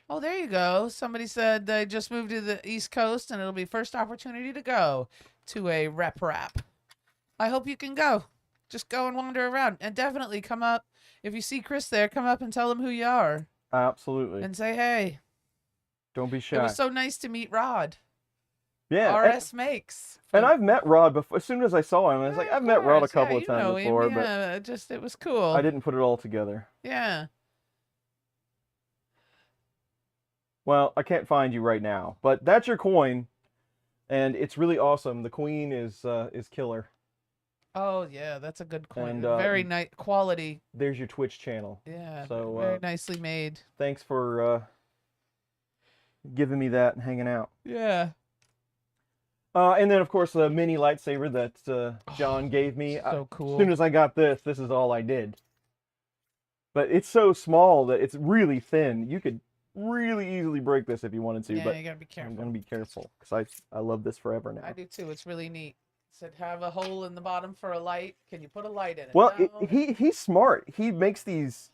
Oh, there you go. Somebody said they just moved to the East Coast and it'll be first opportunity to go to a rep wrap. I hope you can go. Just go and wander around and definitely come up. If you see Chris there, come up and tell him who you are Absolutely. and say, hey, Don't be it shy. was so nice to meet Rod. Yeah. RS Makes. And I've met Rod before. As soon as I saw him, I was like, Yeah, I've of met Rod a course. Yeah, couple of you times know him. before, Yeah, just it was cool. but I didn't put it all together. Yeah. Well, I can't find you right now, but that's your coin, and it's really awesome. The queen is killer. Oh yeah, that's a good coin. And, Very nice quality. There's your Twitch channel. Yeah. So, very nicely made. Thanks for giving me that and hanging out. Yeah. And then, of course, the mini lightsaber that John gave me. So cool. As soon as I got this is all I did. But it's so small that it's really thin. You could really easily break this if you wanted to, Yeah, but you gotta be careful. I'm going to be careful because I love this forever now. I do too. It's really neat. It said have a hole in the bottom for a light. Can you put a light in it? Well, No. he's smart. He makes these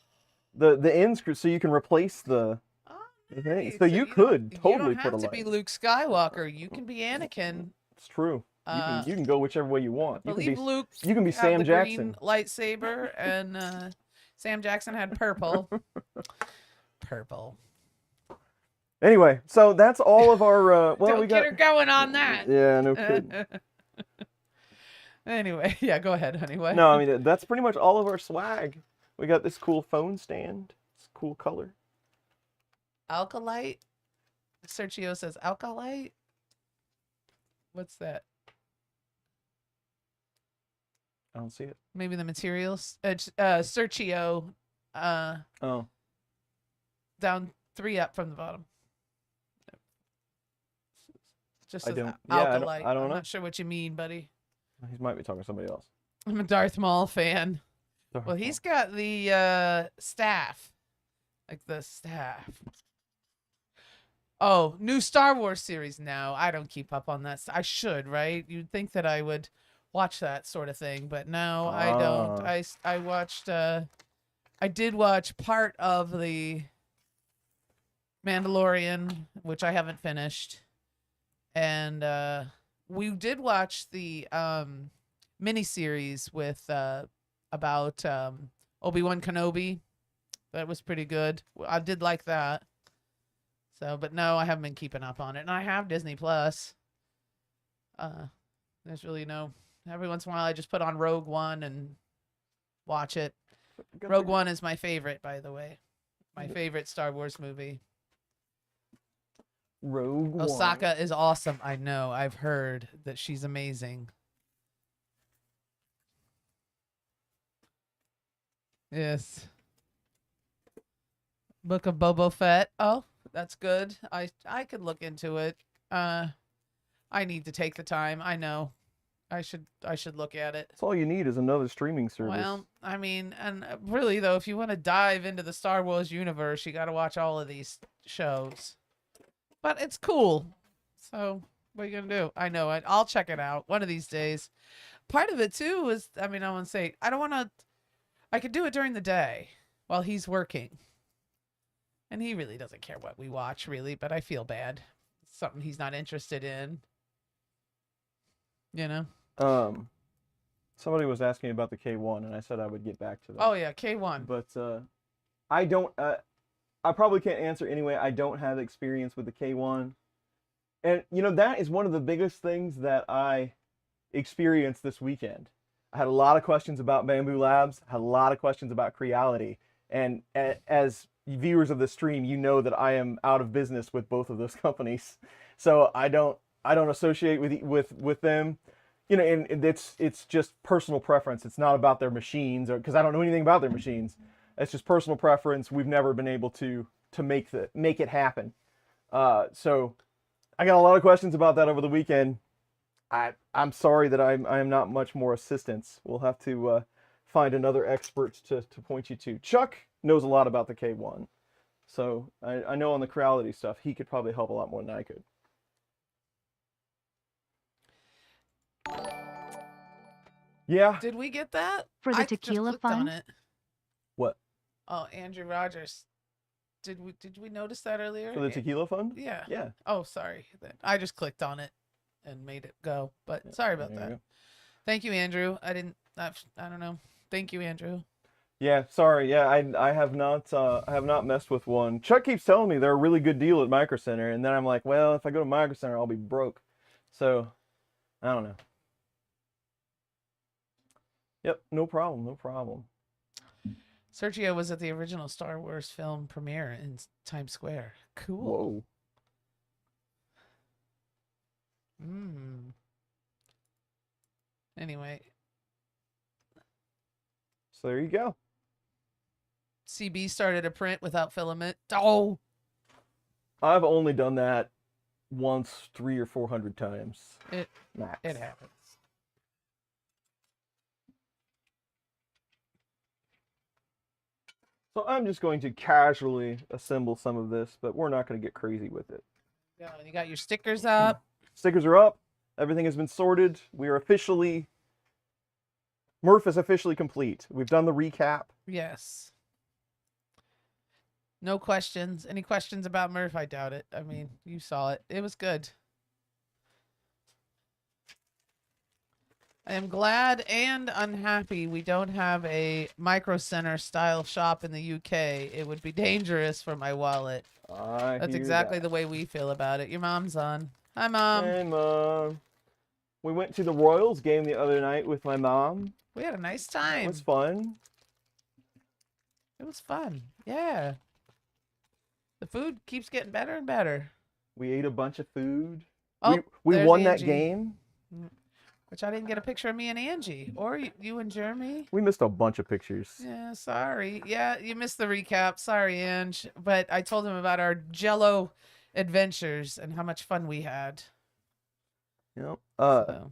the ends so you can replace the Oh, thing. nice. So you could totally you don't put a have to light. be Luke Skywalker. You can be Anakin. It's true. You can go whichever way you want. I You can believe be Luke. you can be had Sam the Jackson. Green lightsaber, and Sam Jackson had purple. Purple. Anyway, so that's all of our well Don't we get got her going on that. Yeah, no kidding. Anyway, yeah, go ahead, honey. What? No, I mean that's pretty much all of our swag. We got this cool phone stand. It's a cool color. Alkalite. Sergio says alkalite. What's that? I don't see it. Maybe the materials. Sergio. Oh, Down 3 up from the bottom. Just I says don't- yeah, I don't- alkalite. I don't I'm know. not sure what you mean, buddy. he might be talking to somebody else. I'm a Darth Maul fan. Well, he's got the staff. Like the staff. Oh, new Star Wars series now. I don't keep up on that. I should, right? You'd think that I would watch that sort of thing, but no, I don't. I watched I did watch part of the Mandalorian, which I haven't finished. And we did watch the miniseries with about Obi-Wan Kenobi. That was pretty good. I did like that. So, but no, I haven't been keeping up on it. And I have Disney Plus. There's really no. Every once in a while, I just put on Rogue One and Watch it. Got Rogue the- One is my favorite, by the way. My favorite Star Wars movie. Rogue One. Osaka is awesome. I know. I've heard that she's amazing. Yes. Book of Boba Fett. Oh, that's good. I could look into it. I need to take the time. I know. I should look at it. That's all you need is another streaming service. Well, I mean, and really though, if you want to dive into the Star Wars universe, you got to watch all of these shows. But it's cool. So, what are you going to do? I know it. I'll check it out one of these days. Part of it too is, I mean, I want to say, I could do it during the day while he's working. And he really doesn't care what we watch, really, but I feel bad. It's something he's not interested in. You know? Somebody was asking about the K1, and I said I would get back to them. Oh, yeah, K1. But I don't. I probably can't answer anyway. I don't have experience with the K1, and you know that is one of the biggest things that I experienced this weekend. I had a lot of questions about Bamboo Labs. Had a lot of questions about Creality, and as viewers of the stream, you know that I am out of business with both of those companies, so I don't associate with them. You know, and it's just personal preference. It's not about their machines, or because I don't know anything about their machines. It's just personal preference. We've never been able to make it happen. So I got a lot of questions about that over the weekend. I'm sorry that I am not much more assistance. We'll have to find another expert to point you to. Chuck knows a lot about the K1, so I know on the Creality stuff he could probably help a lot more than I could. Yeah. Did we get that? For the I just tequila clicked on fund? it. What? Oh, Andrew Rogers. Did we notice that earlier? For the tequila fund? Yeah. Yeah. Oh, sorry. I just clicked on it and made it go. But Yeah, sorry about there you that. go. Thank you, Andrew. I don't know. Thank you, Andrew. Yeah, sorry. Yeah, I have not messed with one. Chuck keeps telling me they're a really good deal at Micro Center, and then I'm like, well, if I go to Micro Center, I'll be broke. So, I don't know. Yep, no problem, no problem. Sergio was at the original Star Wars film premiere in Times Square. Cool. Whoa. Anyway, So there you go. CB started a print without filament. Oh, I've only done that once, 300 or 400 times. Max. it happens. So I'm just going to casually assemble some of this, but we're not going to get crazy with it. Yeah, you got your stickers up. Stickers are up. Everything has been sorted. We are officially... Murph is officially complete. We've done the recap. Yes. No questions. Any questions about Murph? I doubt it. I mean, you saw it. It was good. I am glad and unhappy we don't have a Micro Center style shop in the UK. It would be dangerous for my wallet. That's exactly the way we feel about it. Your mom's on. Hi, Mom. Hey, Mom. We went to the Royals game the other night with my mom. We had a nice It time. was fun. It was fun. Yeah. The food keeps getting better and better. We ate a bunch of food. Oh, we there's won that Angie. game. Which I didn't get a picture of me and Angie. Or you and Jeremy. We missed a bunch of pictures. Yeah, sorry. Yeah, you missed the recap. Sorry, Ange. But I told him about our Jello adventures and how much fun we had. Yep. So,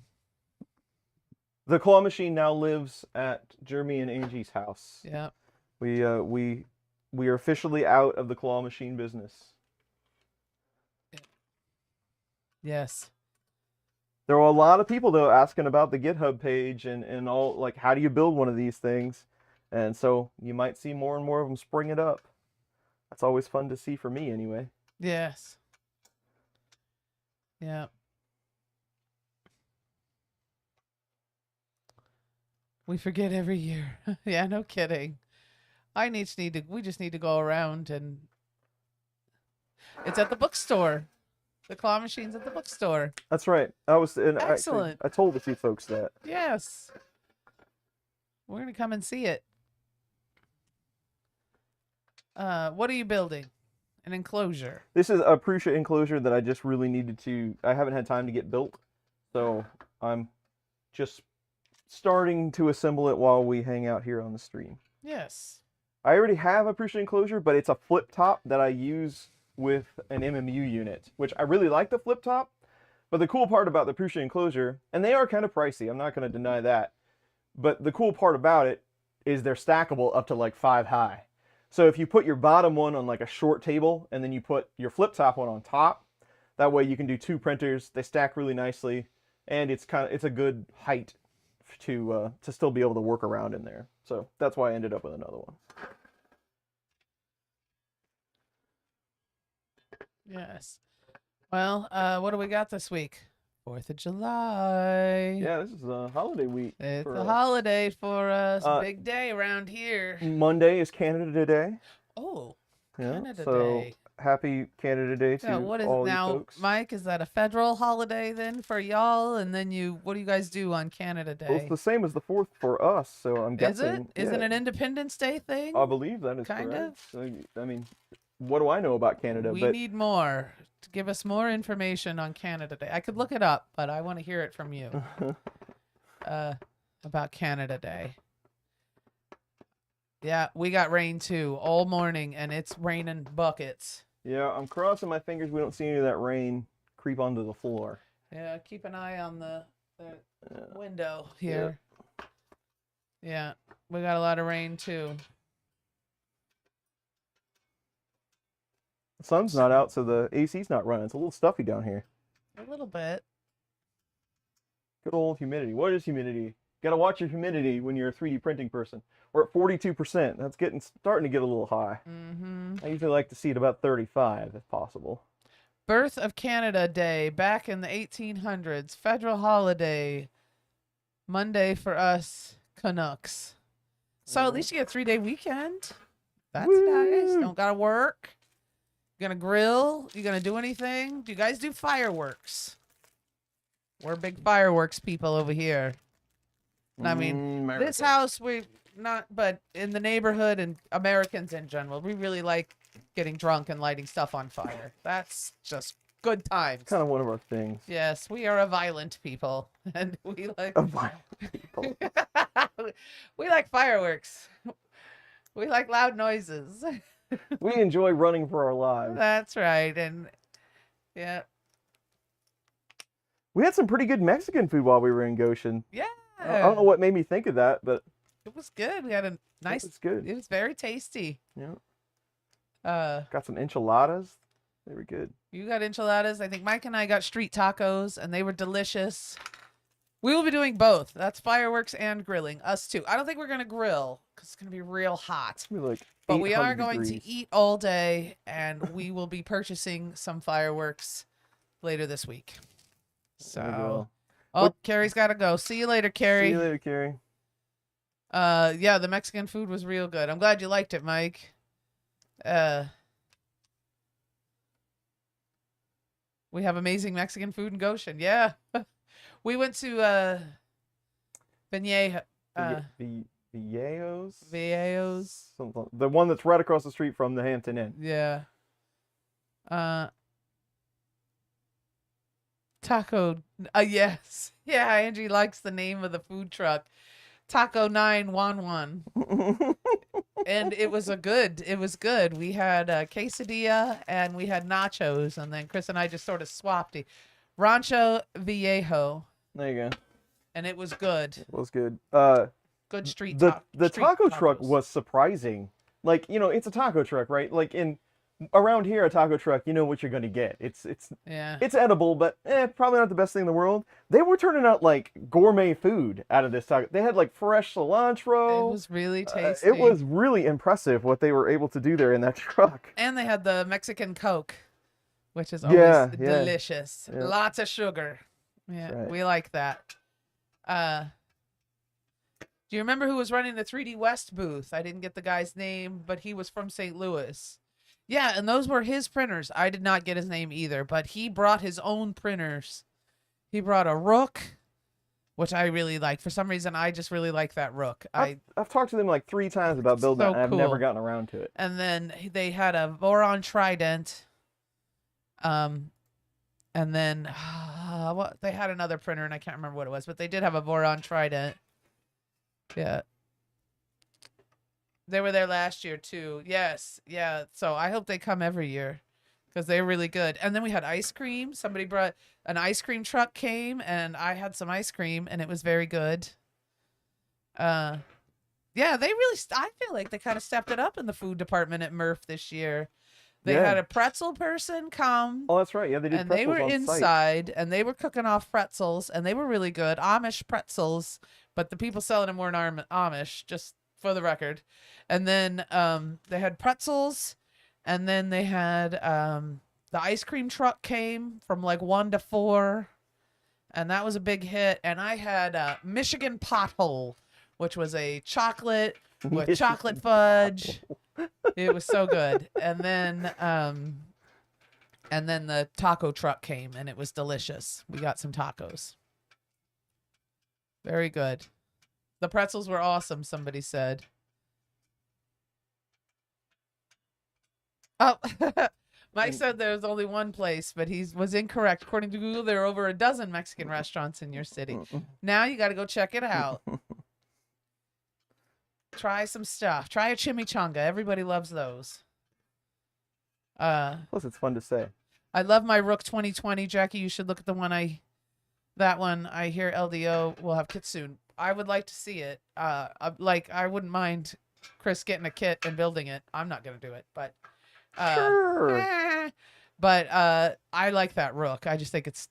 The claw machine now lives at Jeremy and Angie's house. yeah. We are officially out of the claw machine business. Yes. There were a lot of people though asking about the GitHub page and all, like, how do you build one of these things? And so you might see more and more of them spring it up. That's always fun to see for me anyway. Yes. Yeah. We forget every year. Yeah, no kidding. We just need to go around and it's at the bookstore. The claw machine's at the bookstore. That's right. I was and Excellent. I told a few folks that. Yes. We're gonna come and see it. What are you building? An enclosure. This is a Prusa enclosure that I just really needed to. I haven't had time to get built, so I'm just starting to assemble it while we hang out here on the stream. Yes. I already have a Prusa enclosure, but it's a flip top that I use with an MMU unit, which I really like the flip top. But the cool part about the Prusa enclosure, and they are kind of pricey, I'm not going to deny that, but the cool part about it is they're stackable up to like 5 high. So if you put your bottom one on like a short table and then you put your flip top one on top, that way you can do 2 printers. They stack really nicely, and it's a good height to still be able to work around in there. So that's why I ended up with another one. Yes. Well, what do we got this week? 4th of July. Yeah, this is a holiday week. It's for a us. holiday for us. Big day around here. Monday is Canada Day. Oh, Yeah, Canada so Day. happy Canada Day to Yeah, what is all it you now, folks. Mike? Is that a federal holiday then for y'all? And then what do you guys do on Canada Well, it's Day? the same as the 4th for us, so I'm Is guessing. it? Is it yeah, an Independence Day thing? I believe that is Kind correct. of? So, I mean, what do I know about Canada? We But need more. To give us more information on Canada Day. I could look it up, but I want to hear it from you about Canada Day. Yeah, we got rain too all morning, and it's raining buckets. yeah, I'm crossing my fingers we don't see any of that rain creep onto the floor. Yeah, keep an eye on the window here. Yeah, we got a lot of rain too. The sun's not out, so the AC's not running. It's a little stuffy down here. A little bit. Good old humidity. What is humidity? Got to watch your humidity when you're a 3D printing person. We're at 42%. That's starting to get a little high. Mm-hmm. I usually like to see it about 35 if possible. Birth of Canada Day back in the 1800s. Federal holiday. Monday for us Canucks. So at least you get a 3-day weekend. That's nice. Woo! Don't gotta work. You gonna grill? You gonna do anything? Do you guys do fireworks? We're big fireworks people over here. And I mean, this house we not, but in the neighborhood and Americans in general, we really like getting drunk and lighting stuff on fire. That's just good times. Kind of one of our things. Yes, we are a violent people, and we like Of violent people. we like fireworks. We like loud noises. We enjoy running for our lives. That's right, and yeah, We had some pretty good Mexican food while we were in Goshen. yeah. I don't know what made me think of that, but It was good. We had a nice. it's good. It was very tasty. Yeah. Got some enchiladas. They were good. You got enchiladas. I think Mike and I got street tacos, and they were delicious. We will be doing both. That's fireworks and grilling. Us too. I don't think we're gonna grill because it's gonna be real hot. We were like But we are 800 going degrees. to eat all day, and we will be purchasing some fireworks later this week. There we So, go. oh, Carrie's got to go. See you later, Carrie. See you later, Carrie. Yeah, the Mexican food was real good. I'm glad you liked it, Mike. We have amazing Mexican food in Goshen. Yeah. We went to Viñejo. Villeos? Villeos. The one that's right across the street from the Hampton Inn. Yeah. Taco. Yes. Yeah, Angie likes the name of the food truck. Taco 911. And it was it was good. We had a quesadilla and we had nachos, and then Chris and I just sort of swapped it. Rancho Viejo. There you go. And it was good. It was good. Good street The street taco truck tacos. was surprising. Like, it's a taco truck, right? Like around here, a taco truck, you know what you're gonna get. It's Yeah. edible, but probably not the best thing in the world. They were turning out like gourmet food out of this taco. They had like fresh cilantro. It was really tasty. It was really impressive what they were able to do there in that truck. And they had the Mexican Coke, which is always Yeah. delicious. Yeah. Lots of sugar. Yeah, Right. we like that. Do you remember who was running the 3D West booth? I didn't get the guy's name, but he was from St. Louis. Yeah, and those were his printers. I did not get his name either, but he brought his own printers. He brought a Rook, which I really like. For some reason, I just really like that rook. I've talked to them like 3 times about building so that, and I've never cool. gotten around to it. And then they had a Voron trident. And then what they had another printer, and I can't remember what it was, but they did have a Voron trident. Yeah. They were there last year too. Yes. Yeah. So I hope they come every year because they're really good. And then we had ice cream. Somebody brought an ice cream truck came, and I had some ice cream, and it was very good. Yeah, they really, I feel like they kind of stepped it up in the food department at MRRF this year. They Yeah. had a pretzel person come. Oh, that's right. Yeah, they did And they pretzels were on inside, site. and they were cooking off pretzels, and they were really good. Amish pretzels, but the people selling them weren't Amish, just for the record. And then they had pretzels, and then they had the ice cream truck came from like 1 to 4, and that was a big hit. And I had Michigan Pothole, which was a chocolate with chocolate fudge. It was so good. And then the taco truck came, and it was delicious. We got some tacos. Very good. The pretzels were awesome, somebody said. Oh, Mike said there was only one place, but he was incorrect. According to Google, there are over a dozen Mexican restaurants in your city. Now you got to go check it out. Try some stuff. Try a chimichanga. Everybody loves those. Plus, it's fun to say. I love my Rook 2020, Jackie. You should look at that one. I hear LDO will have kits soon. I would like to see it. I wouldn't mind Chris getting a kit and building it. I'm not gonna do it, but Sure. But I like that Rook. I just think it's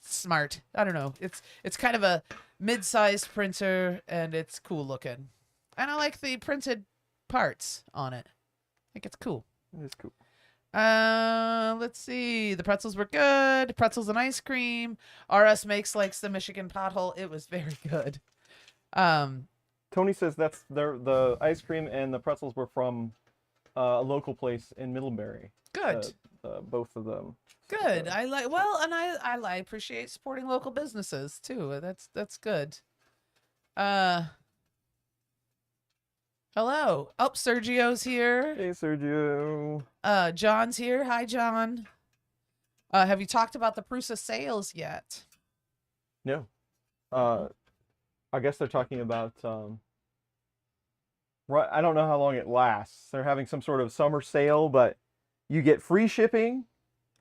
smart. I don't know. It's kind of a mid-sized printer, and it's cool looking. And I like the printed parts on it. I think it's cool. It is cool. Let's see. The pretzels were good. Pretzels and ice cream. RS likes the Michigan Pothole. It was very good. Tony says that's the ice cream and the pretzels were from a local place in Middlebury. Good. Both of them. Good. I appreciate supporting local businesses too. That's good. Hello. Oh, Sergio's here. Hey, Sergio. John's here. Hi, John. Have you talked about the Prusa sales yet? No. I guess they're talking about right. I don't know how long it lasts. They're having some sort of summer sale, but you get free shipping.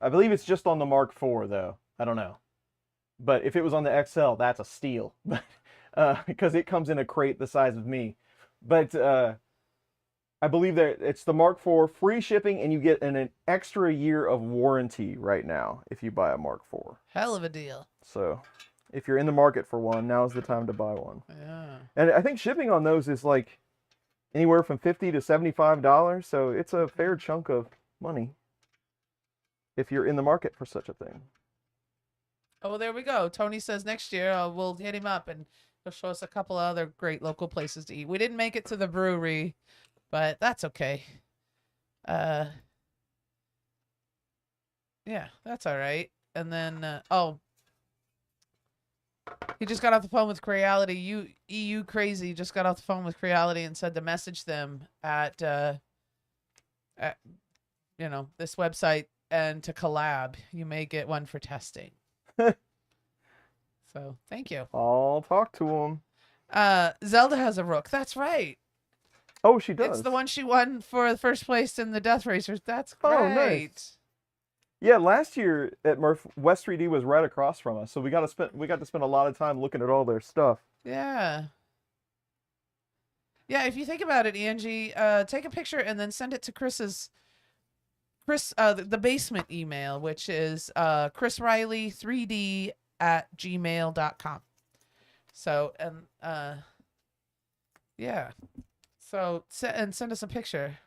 I believe it's just on the Mark IV though. I don't know. But if it was on the XL, that's a steal. Because it comes in a crate the size of me. But I believe that it's the Mark IV, free shipping, and you get an extra year of warranty right now if you buy a Mark IV. Hell of a deal. So if you're in the market for one, now's the time to buy one. Yeah. And I think shipping on those is like anywhere from $50 to $75, so it's a fair chunk of money if you're in the market for such a thing. Oh, there we go. Tony says next year we'll hit him up and he'll show us a couple of other great local places to eat. We didn't make it to the brewery, but that's okay. Yeah, that's all right. And then, he just got off the phone with Creality. EU Crazy just got off the phone with Creality and said to message them at this website and to collab. You may get one for testing. So thank you. I'll talk to him. Zelda has a Rook. That's right. Oh, she does. It's the one she won for the first place in the Death Racers. That's great. Oh, nice. Yeah, last year at Murph, West 3D was right across from us, so we got to spend a lot of time looking at all their stuff. Yeah. Yeah, if you think about it, Angie, take a picture and then send it to the basement email, which is chrisriley3d@gmail.com. So, and yeah. So, send us a picture.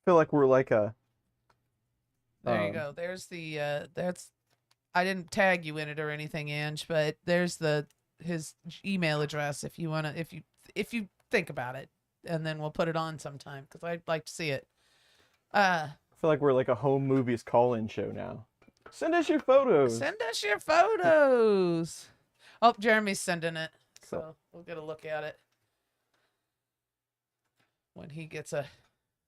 I feel like we're like a... There you go. There's the, I didn't tag you in it or anything, Ange, but there's his email address if you want to, if you think about it, and then we'll put it on sometime because I'd like to see it. feel like we're like a home movies call-in show now. Send us your photos. Send us your photos. Oh, Jeremy's sending it. So Cool. we'll get a look at it. When he gets a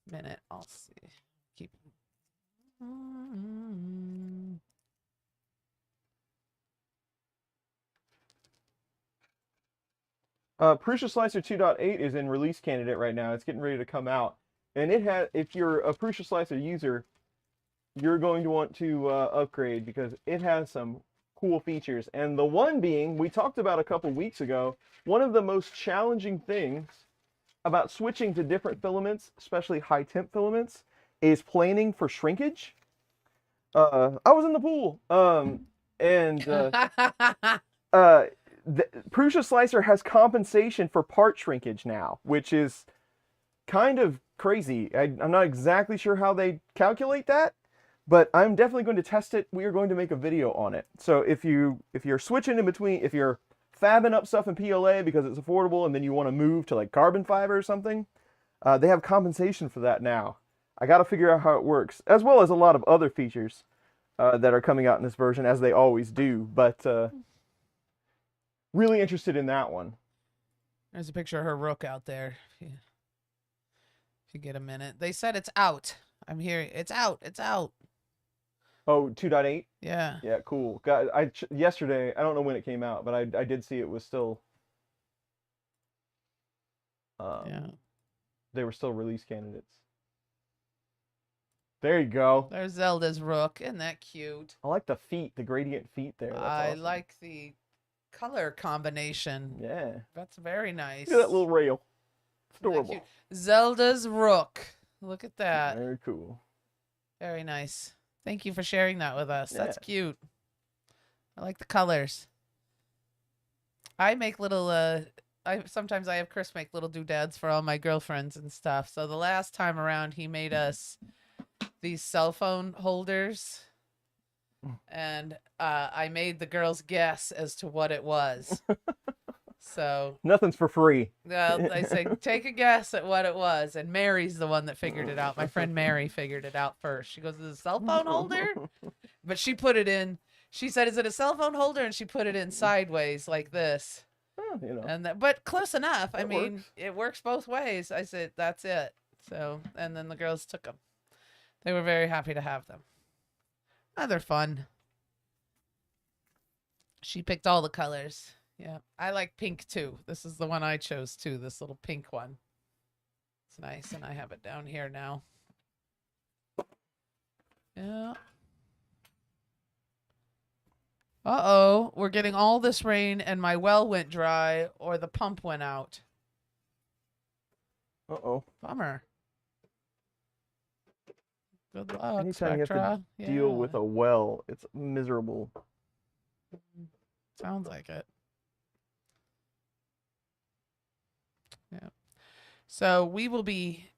minute, I'll see. Keep. Prusa Slicer 2.8 is in release candidate right now. It's getting ready to come out. And it has, if you're a Prusa Slicer user, you're going to want to upgrade because it has some cool features. And the one being, we talked about a couple weeks ago, one of the most challenging things about switching to different filaments, especially high temp filaments, is planing for shrinkage. I was in the pool, the Prusa Slicer has compensation for part shrinkage now, which is kind of crazy. I'm not exactly sure how they calculate that, but I'm definitely going to test it. We are going to make a video on it. So if you're switching in between, if you're fabbing up stuff in PLA because it's affordable and then you want to move to like carbon fiber or something, they have compensation for that now. I got to figure out how it works, as well as a lot of other features that are coming out in this version, as they always do. But really interested in that one. There's a picture of her rook out there. If you get a minute. They said it's out. I'm hearing it's out. It's out. Oh, 2.8? Yeah. Yeah, cool. Yesterday, I don't know when it came out, but I did see it was still... Yeah. They were still release candidates. There you go. There's Zelda's rook. Isn't that cute? I like the feet, the gradient feet there. That's I awesome. like the color combination. Yeah. That's very nice. Look at that little rail. It's Isn't that adorable. cute? Zelda's rook. Look at that. Very cool. Very nice. Thank you for sharing that with us. That's Yeah. cute. I like the colors. I make little sometimes I have Chris make little doodads for all my girlfriends and stuff. So the last time around he made us these cell phone holders. And I made the girls guess as to what it was. So Nothing's for free. I say, take a guess at what it was. And Mary's the one that figured it out. My friend Mary figured it out first. She goes, is it a cell phone holder? But she put it in. She said, is it a cell phone holder? And she put it in sideways like this. You know. And but close enough. I That mean, works. it works both ways. I said, that's it. So, and then the girls took them. They were very happy to have them. Oh, they're fun. She picked all the colors. Yeah, I like pink too. This is the one I chose too, this little pink one. It's nice, and I have it down here now. Yeah. Uh-oh, we're getting all this rain and my well went dry or the pump went out. Uh-oh. Bummer. Good luck, Anytime you have Spectra. to deal with a well, it's miserable. Sounds like it. Yeah. So we will be,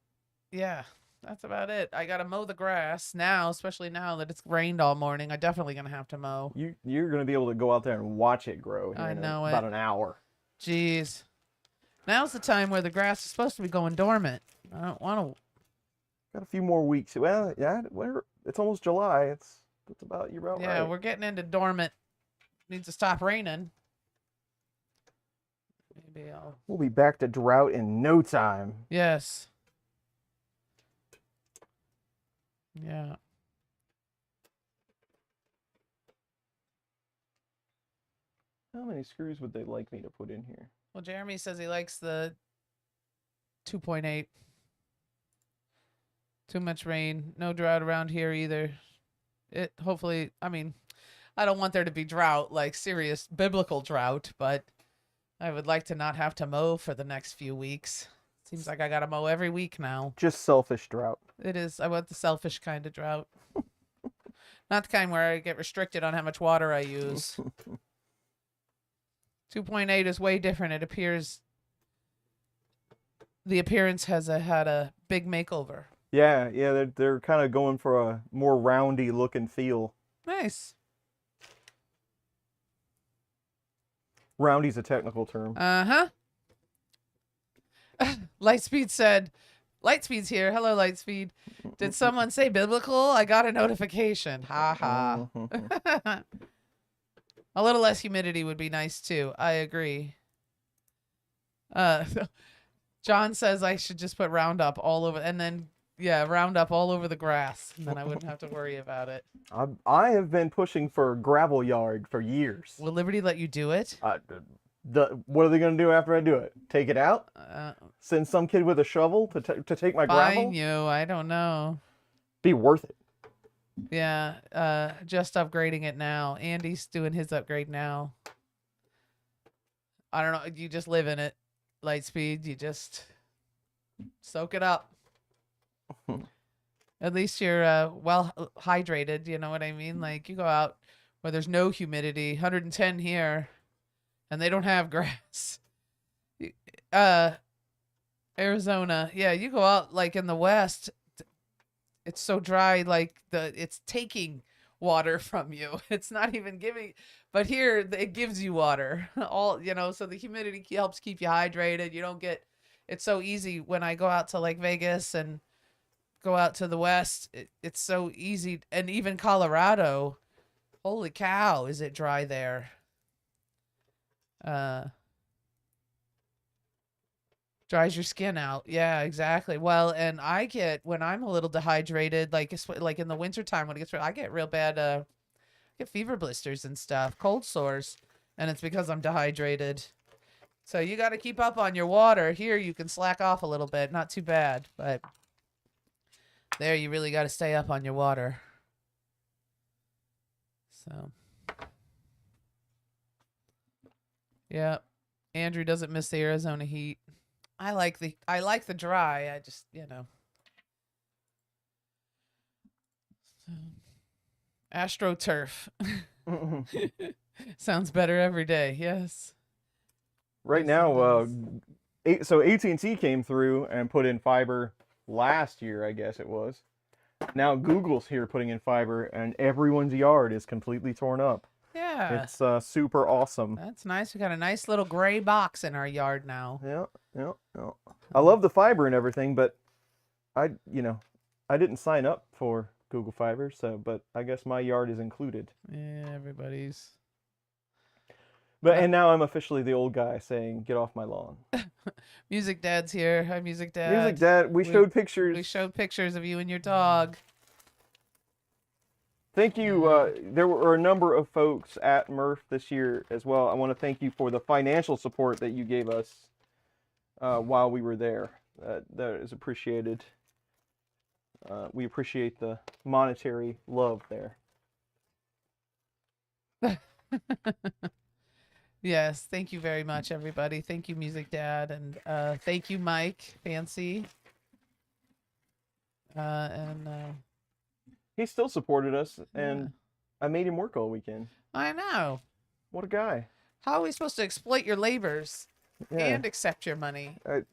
yeah, that's about it. I got to mow the grass now, especially now that it's rained all morning. I'm definitely going to have to mow. You're going to be able to go out there and watch it grow here I in know about it. an hour. Jeez. Now's the time where the grass is supposed to be going dormant. I don't want to. Got a few more weeks. Well, yeah, it's almost July. It's about you're about Yeah, right. we're getting into dormant. Needs to stop raining. Maybe I'll. We'll be back to drought in no time. Yes. Yeah. How many screws would they like me to put in here? Well, Jeremy says he likes the 2.8. Too much rain. No drought around here either. It hopefully, I mean, I don't want there to be drought, like serious biblical drought, but I would like to not have to mow for the next few weeks. Seems like I got to mow every week now. Just selfish drought. It is. I want the selfish kind of drought. Not the kind where I get restricted on how much water I use. 2.8 is way different. It appears the appearance has had a big makeover. Yeah, they're kind of going for a more roundy look and feel. Nice. Roundy's a technical term. Uh-huh. Lightspeed said, Lightspeed's here. Hello, Lightspeed. Did someone say biblical? I got a notification. Ha ha. A little less humidity would be nice too. I agree. John says I should just put Roundup all over, and then Roundup all over the grass, and then I wouldn't have to worry about it. I have been pushing for gravel yard for years. Will Liberty let you do it? What are they going to do after I do it? Take it out? Send some kid with a shovel to take my gravel? Fine, you. I don't know. Be worth it. Yeah. Just upgrading it now. Andy's doing his upgrade now. I don't know. You just live in it. Lightspeed. You just soak it up. At least you're well hydrated. You know what I mean? Like you go out where there's no humidity, 110 here, and they don't have grass. Arizona, yeah, you go out like in the West, it's so dry, like it's taking water from you. It's not even giving, but here it gives you water. All so the humidity helps keep you hydrated. You don't get. It's so easy when I go out to like Vegas and go out to the West. It's so easy, and even Colorado. Holy cow, is it dry there? Dries your skin out. Yeah, exactly. Well, and I get, when I'm a little dehydrated, like in the wintertime when it gets real, I get real bad get fever blisters and stuff, cold sores, and it's because I'm dehydrated. So you got to keep up on your water. Here you can slack off a little bit, not too bad, but there you really got to stay up on your water. So yeah, Andrew doesn't miss the Arizona heat. I like the dry. I just, AstroTurf. Sounds better every day. Yes. Right Yes, now, it does. so AT&T came through and put in fiber last year, I guess it was. Now Google's here putting in fiber, and everyone's yard is completely torn up. Yeah. It's super awesome. That's nice. We got a nice little gray box in our yard now. Yeah. I love the fiber and everything, but I didn't sign up for Google Fiber, but I guess my yard is included. Yeah, everybody's. And now I'm officially the old guy saying, "Get off my lawn." Music Dad's here. Hi, Music Dad. Music Dad, we showed pictures. We showed pictures of you and your dog. Thank you. There were a number of folks at MRRF this year as well. I want to thank you for the financial support that you gave us while we were there. That is appreciated. We appreciate the monetary love there. Yes, thank you very much, everybody. Thank you, Music Dad, and thank you, Mike Fancy. He still supported us, and I made him work all weekend. I know. What a guy. How are we supposed to exploit your labors and accept your money? That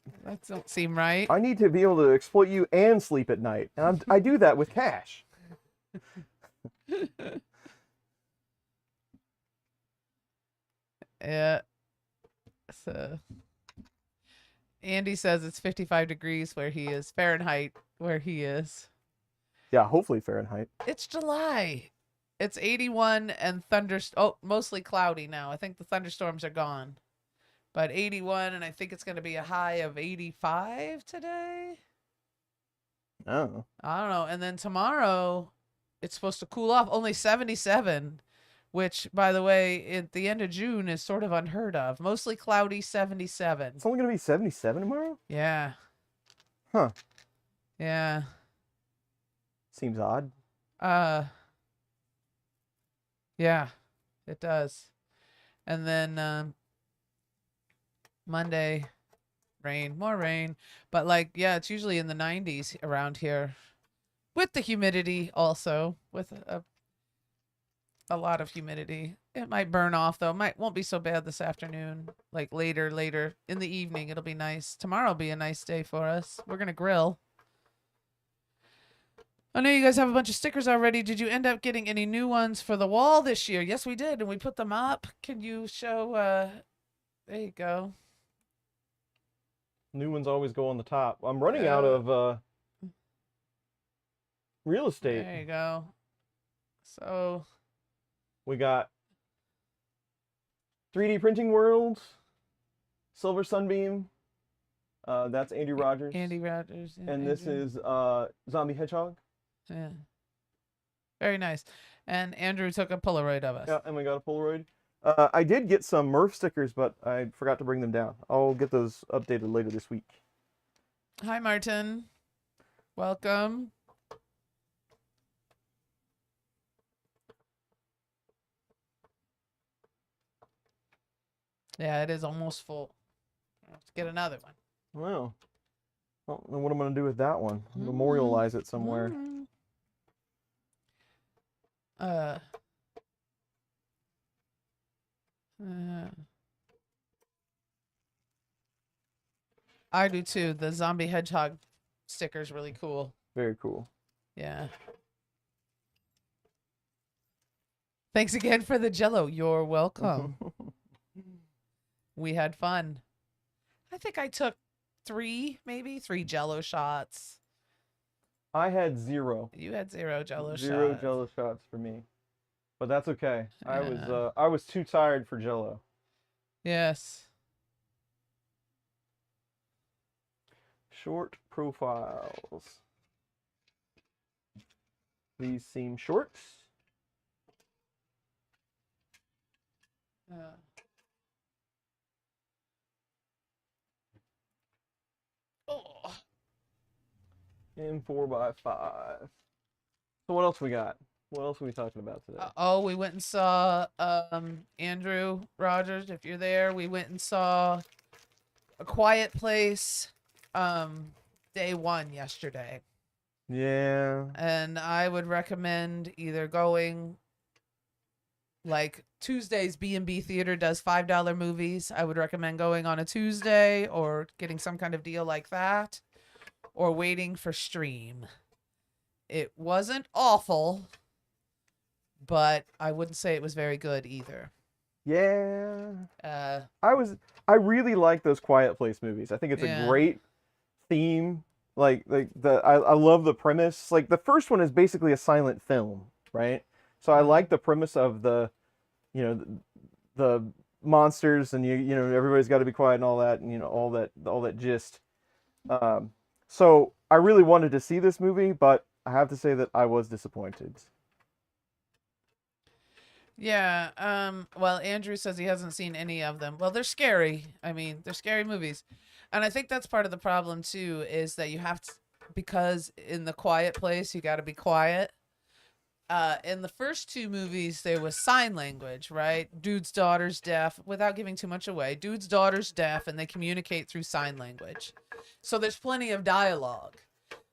don't seem right. I need to be able to exploit you and sleep at night, and I do that with cash. Yeah. So Andy says it's 55 degrees where he is, Fahrenheit where he is. Yeah, hopefully Fahrenheit. It's July. It's 81 and mostly cloudy now. I think the thunderstorms are gone. But 81, and I think it's going to be a high of 85 today. Oh. I don't know. And then tomorrow, it's supposed to cool off. Only 77, which, by the way, at the end of June is sort of unheard of. Mostly cloudy, 77. It's only going to be 77 tomorrow? Yeah. Huh. Yeah. Seems odd. Yeah, it does. And then Monday, more rain. But it's usually in the 90s around here with the humidity also, with a lot of humidity. It might burn off though. Won't be so bad this afternoon. Like later in the evening, it'll be nice. Tomorrow will be a nice day for us. We're going to grill. I know you guys have a bunch of stickers already. Did you end up getting any new ones for the wall this year? Yes, we did, and we put them up. Can you show? There you go. New ones always go on the top. I'm running out of real estate. There you go. So We got 3D Printing World, Silver Sunbeam. That's Andy Rogers. Andy Rogers. Yeah, And this Andrew. is Zombie Hedgehog. Yeah. Very nice. And Andrew took a Polaroid of us. Yeah, and we got a Polaroid. I did get some Murph stickers, but I forgot to bring them down. I'll get those updated later this week. Hi, Martin. Welcome. Yeah, it is almost full. Let's get another one. Well, then what am I going to do with that one? Memorialize it somewhere. I do too. The zombie hedgehog sticker's really cool. Very cool. Yeah. Thanks again for the Jello. You're welcome. We had fun. I think I took three Jello shots. I had 0. You had 0 Jello shots. 0 Jello shots for me, but that's okay. Yeah. I was too tired for Jello. Yes. Short profiles. These seem short. Oh. And 4x5. So what else we got? What else are we talking about today? We went and saw Andrew Rogers. If you're there, we went and saw A Quiet Place day 1 yesterday. Yeah. And I would recommend either going, like, Tuesday's B&B Theater does $5 movies. I would recommend going on a Tuesday or getting some kind of deal like that, or waiting for Stream. It wasn't awful, but I wouldn't say it was very good either. Yeah. I really like those Quiet Place movies. I think it's a great theme. I love the premise. Like, the first one is basically a silent film, right? So I like the premise of the monsters, and everybody's got to be quiet and all that, and all that gist. So I really wanted to see this movie, but I have to say that I was disappointed. Yeah. Well, Andrew says he hasn't seen any of them. Well, they're scary. I mean, they're scary movies. And I think that's part of the problem too, is that you have to, because in The Quiet Place, you got to be quiet. In the first 2 movies, there was sign language, right? Dude's daughter's deaf, without giving too much away. Dude's daughter's deaf, and they communicate through sign language. So there's plenty of dialogue.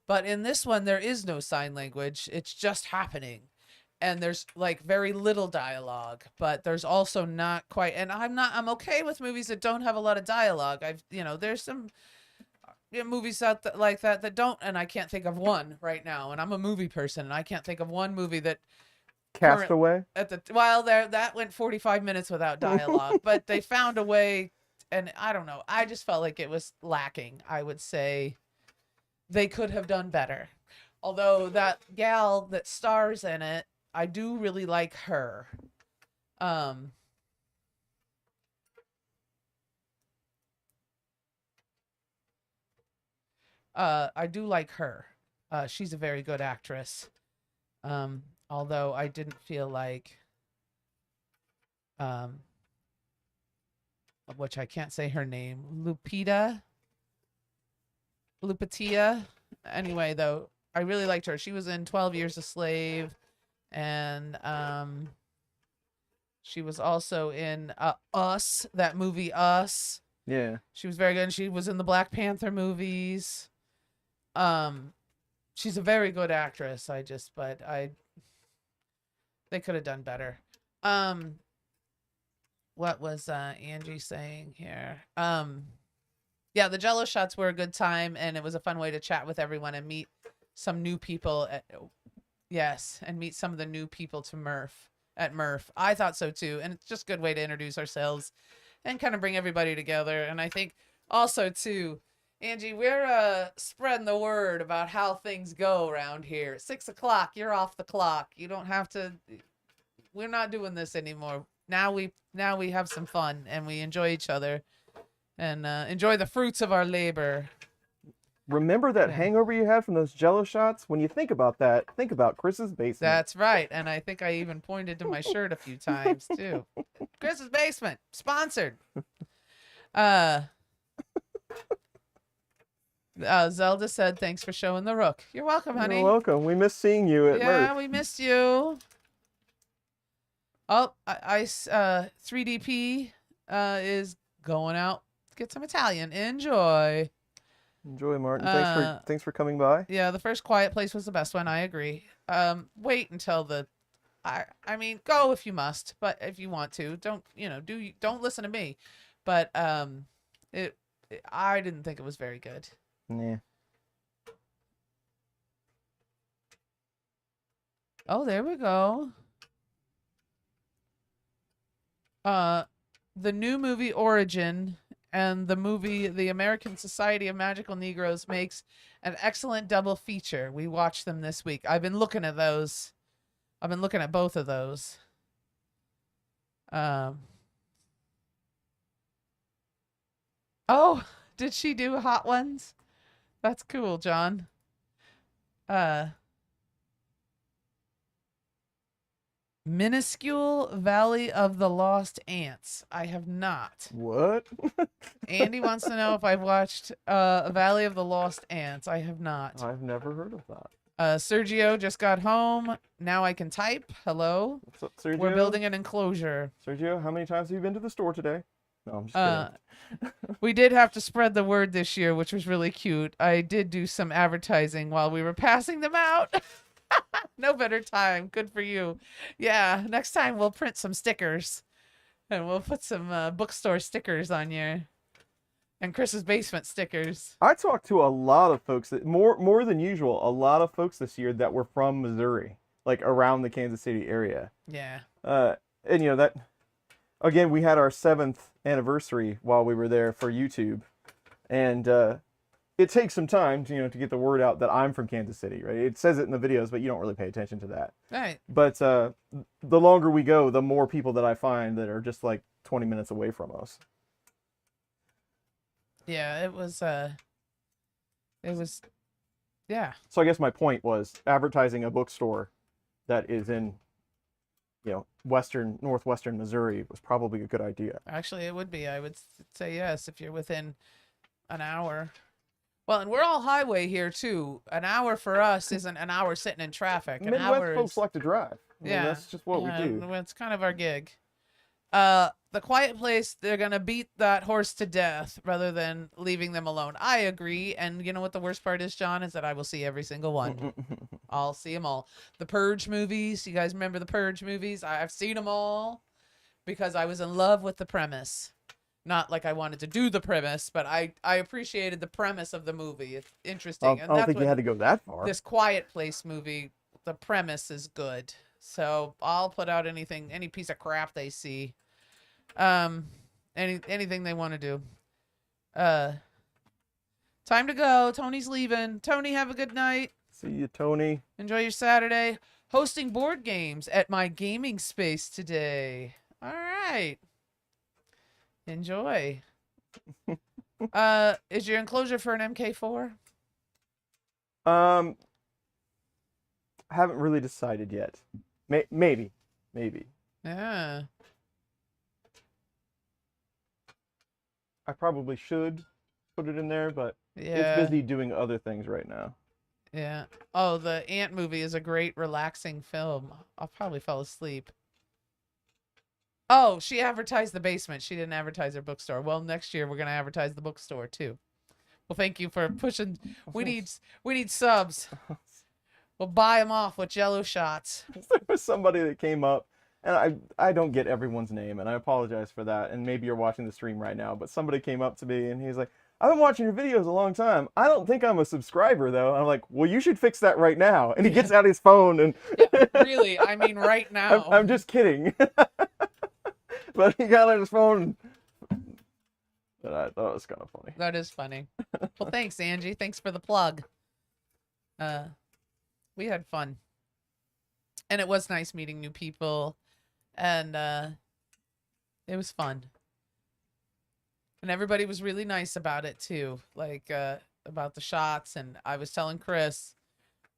But in this one, there is no sign language. It's just happening. And there's like very little dialogue, but there's also not quite, and I'm okay with movies that don't have a lot of dialogue. There's some movies out like that don't, and I can't think of one right now. And I'm a movie person, and I can't think of one movie that Castaway that went 45 minutes without dialogue, but they found a way, and I don't know. I just felt like it was lacking. I would say they could have done better. Although that gal that stars in it, I do really like her. I do like her. She's a very good actress. Although I didn't feel like, which I can't say her name, Lupitia. Anyway, though, I really liked her. She was in 12 Years a Slave. And she was also in Us, that movie Us. Yeah. She was very good. And she was in the Black Panther movies. She's a very good actress. They could have done better. What was Angie saying here? Yeah, the Jello shots were a good time, and it was a fun way to chat with everyone and meet some new people and meet some of the new people to at Murph. I thought so too, and it's just a good way to introduce ourselves and kind of bring everybody together. And I think also too, Angie, we're spreading the word about how things go around here. 6 o'clock, you're off the clock. You don't have to. We're not doing this anymore. Now we have some fun and we enjoy each other and enjoy the fruits of our labor. Remember that Yeah. hangover you had from those Jello shots? When you think about that, think about Chris's basement. That's right. And I think I even pointed to my shirt a few times too. Chris's Basement, sponsored. Zelda said, "Thanks for showing the rook." You're welcome, honey. You're welcome. We miss seeing you at Yeah, Merch. we missed you. Oh, 3DP is going out to get some Italian. Enjoy. Enjoy, Martin. Thanks for coming by. Yeah, the first Quiet Place was the best one. I agree. Wait until the. I mean, go if you must, but if you want to, don't don't listen to me. But I didn't think it was very good. Yeah. Oh, there we go. The new movie Origin and the movie The American Society of Magical Negroes makes an excellent double feature. We watched them this week. I've been looking at those. I've been looking at both of those. Oh, did she do Hot Ones? That's cool, John. Minuscule Valley of the Lost Ants. I have not. What? Andy wants to know if I've watched Valley of the Lost Ants. I have not. I've never heard of that. Sergio just got home. Now I can type. Hello. What's up, Sergio? We're building an enclosure. Sergio, how many times have you been to the store today? No, I'm just kidding. We did have to spread the word this year, which was really cute. I did do some advertising while we were passing them out. No better time. Good for you. Yeah, next time we'll print some stickers and we'll put some bookstore stickers on you and Chris's Basement stickers. I talked to a lot of folks that more than usual, a lot of folks this year that were from Missouri, like around the Kansas City area. Yeah. And that again, we had our 7th anniversary while we were there for YouTube, and it takes some time to get the word out that I'm from Kansas City, right? It says it in the videos, but you don't really pay attention to that. Right. But the longer we go, the more people that I find that are just like 20 minutes away from us. Yeah, it was yeah. So I guess my point was advertising a bookstore that is in northwestern Missouri was probably a good idea. Actually, it would be. I would say yes if you're within an hour. Well, and we're all highway here too. An hour for us isn't an hour sitting in traffic. An Midwest hour folks is, like to drive. I mean, yeah, that's just what we do. It's kind of our gig. The Quiet Place, they're gonna beat that horse to death rather than leaving them alone. I agree. And you know what the worst part is, John, is that I will see every single one. I'll see them all. The Purge movies. You guys remember the Purge movies? I've seen them all because I was in love with the premise. Not like I wanted to do the premise, but I appreciated the premise of the movie. It's interesting. I don't think you had to go that far. This Quiet Place movie, the premise is good. So I'll put out any piece of crap they see. Anything they want to do. Time to go. Tony's leaving. Tony, have a good night. See you, Tony. Enjoy your Saturday. Hosting board games at my gaming space today. All right. Enjoy. Is your enclosure for an MK4? Haven't really decided yet. Maybe. Yeah. I probably should put it in there, but Yeah. it's busy doing other things right now. Yeah. Oh, the Ant movie is a great relaxing film. I'll probably fall asleep. Oh, she advertised the basement. She didn't advertise her bookstore. Well, next year we're gonna advertise the bookstore too. Well, thank you for pushing. We need subs. We'll buy them off with Jello shots. There was somebody that came up, and I don't get everyone's name, and I apologize for that. And maybe you're watching the stream right now, but somebody came up to me and he's like, "I've been watching your videos a long time. I don't think I'm a subscriber though." And I'm like, "Well, you should fix that right now." And he gets out his phone and Yeah, really, I mean, right now. I'm just kidding. But he got out his phone and But I thought it was kind of funny. That is funny. Well, thanks, Angie. Thanks for the plug. We had fun. And it was nice meeting new people. And it was fun. And everybody was really nice about it too. Like about the shots. And I was telling Chris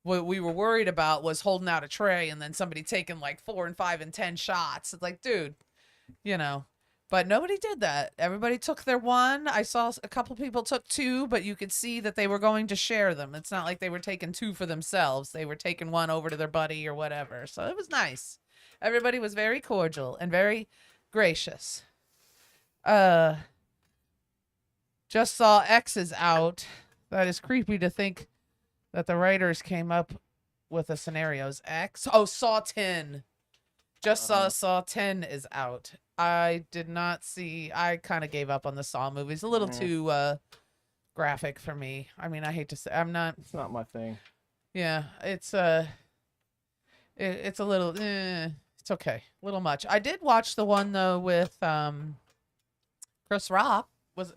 what we were worried about was holding out a tray and then somebody taking like 4 and 5 and 10 shots. It's like, dude, you know. But nobody did that. Everybody took their one. I saw a couple people took 2, but you could see that they were going to share them. It's not like they were taking 2 for themselves. They were taking one over to their buddy or whatever. So it was nice. Everybody was very cordial and very gracious. Just saw X is out. That is creepy to think that the writers came up with the scenarios. X. Oh, Saw 10. Just Saw 10 is out. I did not see. I kind of gave up on the Saw movies. A little too graphic for me. I mean, I hate to say, I'm not. It's not my thing. Yeah, it's it's a little. It's okay. A little much. I did watch the one though with Chris Rock.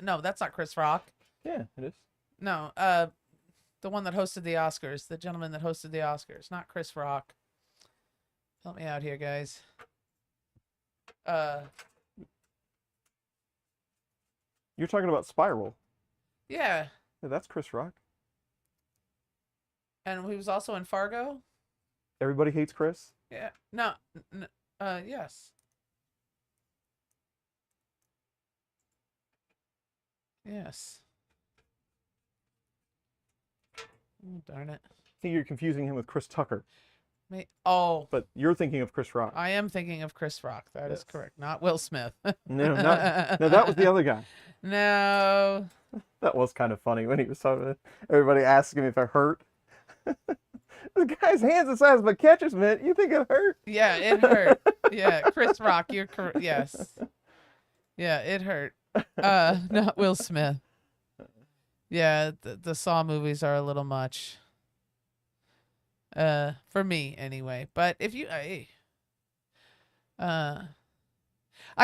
No, that's not Chris Rock. Yeah, it is. No, the one that hosted the Oscars, the gentleman that hosted the Oscars, not Chris Rock. Help me out here, guys. You're talking about Spiral. Yeah, Yeah, that's Chris Rock. and he was also in Fargo. Everybody hates Chris. Yeah, no, yes. Yes. Oh, darn it. I think you're confusing him with Chris Tucker, Oh, but you're thinking of Chris Rock. I am thinking of Chris Rock. That is Yes. correct. Not Will Smith. No, that was the other guy. No. That was kind of funny when he was talking. Everybody asking him if it hurt. This guy's hands the size of a catcher's mitt. You think it hurt? Yeah, it hurt. Yeah, Chris Rock, you're correct. Yes. Yeah, it hurt. Not Will Smith. Yeah, the Saw movies are a little much. For me anyway. But if you I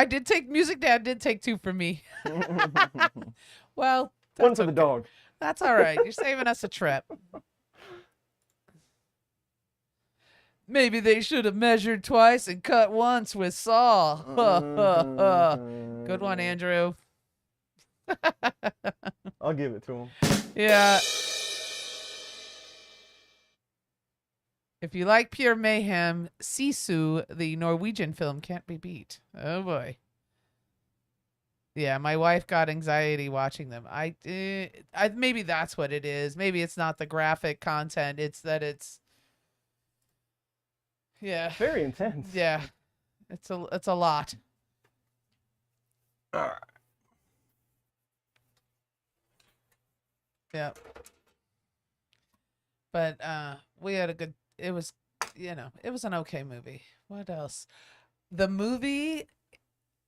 did take Music Dad did take 2 from me. Well, One that's for the okay. dog. That's all right. You're saving us a trip. Maybe they should have measured twice and cut once with Saw. Good one, Andrew. I'll give it to him. Yeah. If you like pure mayhem, Sisu, the Norwegian film, can't be beat. Oh boy. Yeah, my wife got anxiety watching them. I maybe that's what it is. Maybe it's not the graphic content. It's that it's. Yeah. Very intense. Yeah. It's a lot. All right. Yeah. But we had a good. It was, it was an okay movie. What else? The movie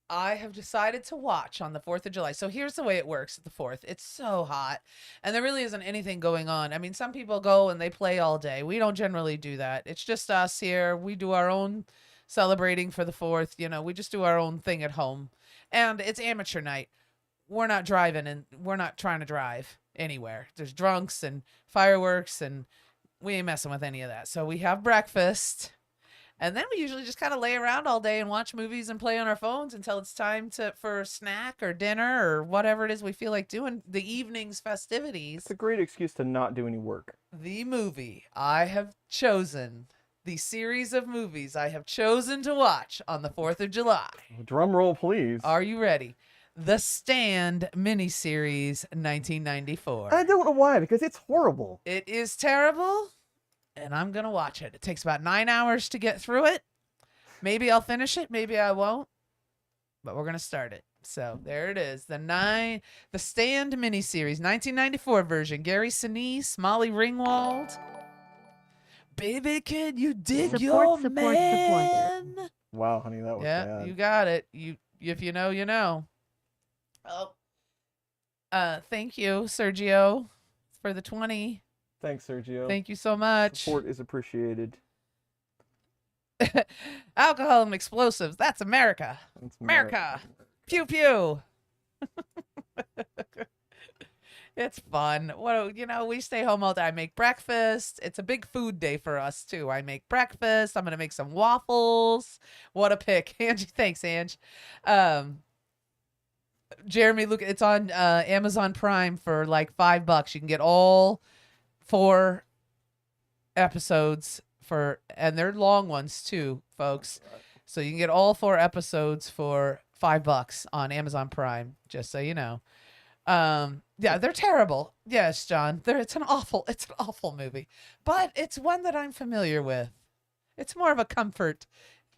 I have decided to watch on the 4th of July. So here's the way it works at the 4th. It's so hot and there really isn't anything going on. I mean, some people go and they play all day. We don't generally do that. It's just us here. We do our own celebrating for the 4th. We just do our own thing at home. And it's amateur night. We're not driving and we're not trying to drive anywhere. There's drunks and fireworks and we ain't messing with any of that. So we have breakfast. And then we usually just kind of lay around all day and watch movies and play on our phones until it's time for a snack or dinner or whatever it is we feel like doing. The evening's festivities. It's a great excuse to not do any work. The movie I have chosen, the series of movies I have chosen to watch on the 4th of July. Drum roll, please. Are you ready? The Stand miniseries 1994. I don't know why, because it's horrible. It is terrible. And I'm going to watch it. It takes about 9 hours to get through it. Maybe I'll finish it. Maybe I won't. But we're going to start it. So there it is. The Stand miniseries, 1994 version. Gary Sinise, Molly Ringwald. Baby, can you dig your man? Wow, honey, that was bad. You got it. If you know, you know. Oh. Thank you, Sergio, for the 20. Thanks, Sergio. Thank you so much. Support is appreciated. Alcohol and explosives. That's America. That's America. Pew pew. It's fun. What we stay home all day. I make breakfast. It's a big food day for us too. I make breakfast. I'm gonna make some waffles. What a pick, Angie. Thanks, Ange. Um, Jeremy, look, it's on Amazon Prime for like $5. You can get all 4 episodes and they're long ones too, folks. So you can get all 4 episodes for $5 on Amazon Prime. Just so you know. Yeah, they're terrible. Yes, John. It's an awful movie, but it's one that I'm familiar with. It's more of a comfort,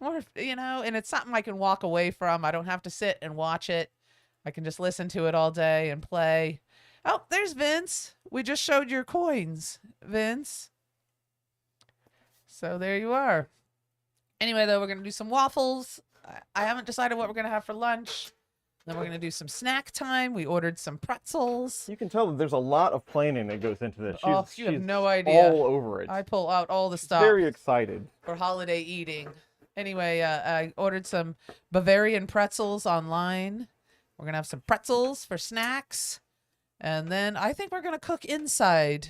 and it's something I can walk away from. I don't have to sit and watch it. I can just listen to it all day and play. Oh, there's Vince. We just showed your coins, Vince. So there you are. Anyway, though, we're going to do some waffles. I haven't decided what we're going to have for lunch. Then we're going to do some snack time. We ordered some pretzels. You can tell that there's a lot of planning that goes into this. You have no idea. All over it. I pull out all the stuff. Very excited. For holiday eating. Anyway, I ordered some Bavarian pretzels online. We're going to have some pretzels for snacks. And then I think we're going to cook inside.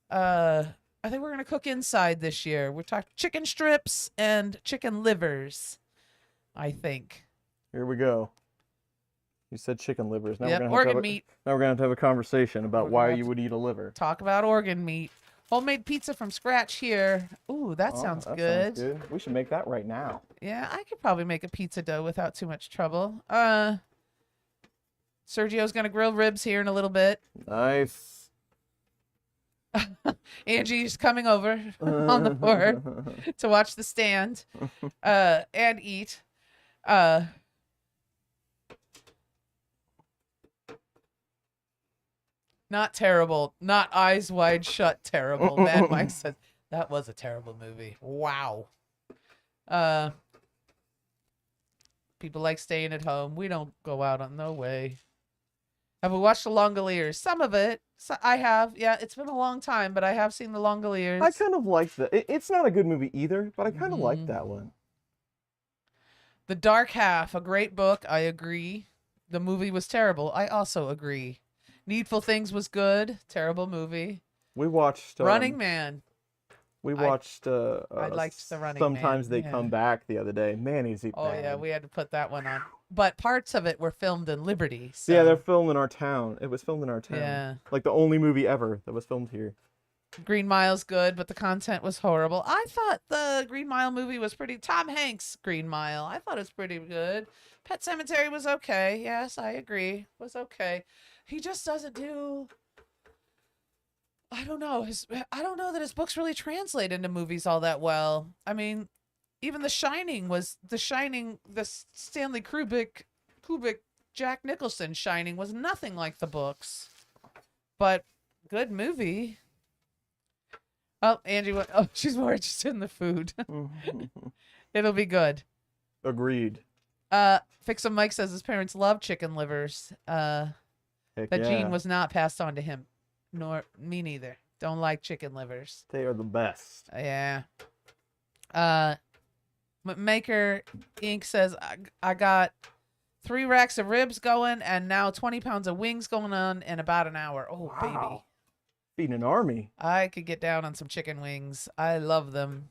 I think we're going to cook inside this year. We're talking chicken strips and chicken livers, I think. Here we go. You said chicken livers. Now yep, we're organ meat. Now we're going to have a conversation about why you would eat a liver. Talk about organ meat. Homemade pizza from scratch here. Ooh, that sounds good. Sounds good. We should make that right now. Yeah, I could probably make a pizza dough without too much trouble. Sergio's going to grill ribs here in a little bit. Nice. Angie's coming over on the board to watch the stand and eat. Not terrible. Not Eyes Wide Shut terrible. Mad Mike says that was a terrible movie. Wow. People like staying at home. We don't go out on no way. Have we watched The Langoliers? Some of it. I have. Yeah, it's been a long time, but I have seen The Langoliers. I kind of like that. It's not a good movie either, but I kind of like that one. The Dark Half, a great book. I agree. The movie was terrible. I also agree. Needful Things was good. Terrible movie. We watched Running Man. We watched. I liked The Running Sometimes Man. They Come Back the other day. Man, he's bad. Oh yeah, we had to put that one on. But parts of it were filmed in Liberty. So. Yeah, they're filmed in our town. It was filmed in our town. Yeah. Like the only movie ever that was filmed here. Green Mile's good, but the content was horrible. I thought the Green Mile movie was pretty. Tom Hanks' Green Mile. I thought it was pretty good. Pet Sematary was okay. Yes, I agree. Was okay. He just doesn't do. I don't know. I don't know that his books really translate into movies all that well. I mean, even The Shining, the Stanley Kubrick, Jack Nicholson Shining was nothing like the books. But good movie. Oh, Angie went, she's more interested in the food. It'll be good. Agreed. Fixum Mike says his parents love chicken livers. That gene was not passed on to him. Nor me neither. Don't like chicken livers. They are the best. Yeah. Maker Inc. says, I got 3 racks of ribs going and now 20 pounds of wings going on in about an hour. Oh, wow. Baby. Feeding an army. I could get down on some chicken wings. I love them.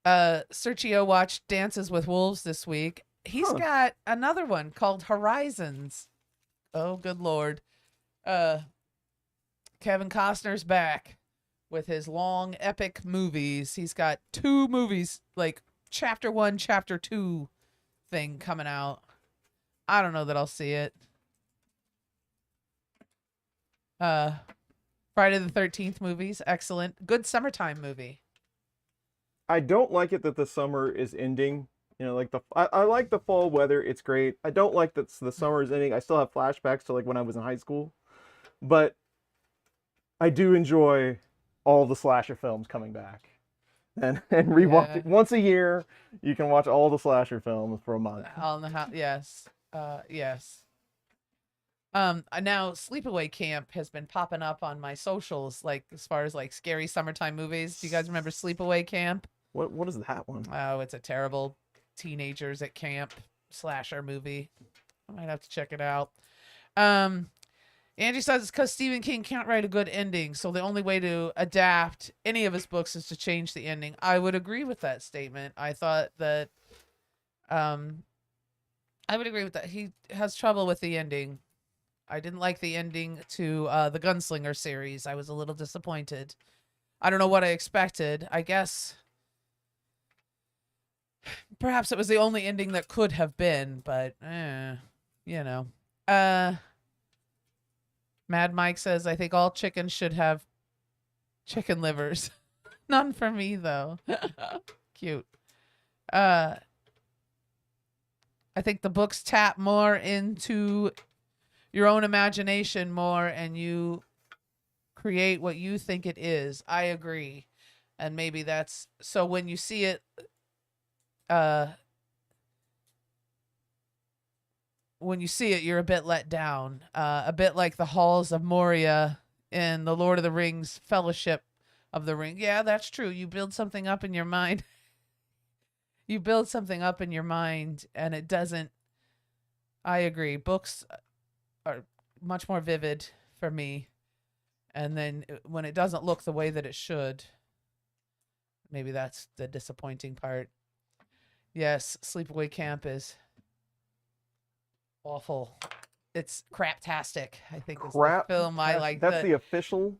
Sergio watched Dances with Wolves this week. He's got another one called Horizons. Oh, good Lord. Kevin Costner's back with his long epic movies. He's got 2 movies, like chapter 1, chapter 2 thing coming out. I don't know that I'll see it. Friday the 13th movies, excellent. Good summertime movie. I don't like it that the summer is ending. You know, like I like the fall weather. It's great. I don't like that the summer is ending. I still have flashbacks to like when I was in high school. But I do enjoy all the slasher films coming back. And rewatch it once a year. You can watch all the slasher films for a month. Yes. Yes. Now Sleepaway Camp has been popping up on my socials, like as far as like scary summertime movies. Do you guys remember Sleepaway Camp? What is that one? Oh, it's a terrible teenagers at camp slasher movie. I might have to check it out. Angie says it's because Stephen King can't write a good ending, so the only way to adapt any of his books is to change the ending. I would agree with that statement. I thought that, I would agree with that. He has trouble with the ending. I didn't like the ending to the Gunslinger series. I was a little disappointed. I don't know what I expected. I guess perhaps it was the only ending that could have been, but you know. Mad Mike says, I think all chickens should have chicken livers. None for me, though. Cute. I think the books tap more into your own imagination more, and you create what you think it is. I agree. And maybe that's... So when you see it... when you see it, you're a bit let down. A bit like the halls of Moria in the Lord of the Rings Fellowship of the Ring. Yeah, that's true. You build something up in your mind. You build something up in your mind, and it doesn't... I agree. Books are much more vivid for me. And then when it doesn't look the way that it should, maybe that's the disappointing part. Yes, Sleepaway Camp is awful. It's craptastic, I think is the film I like. That's the official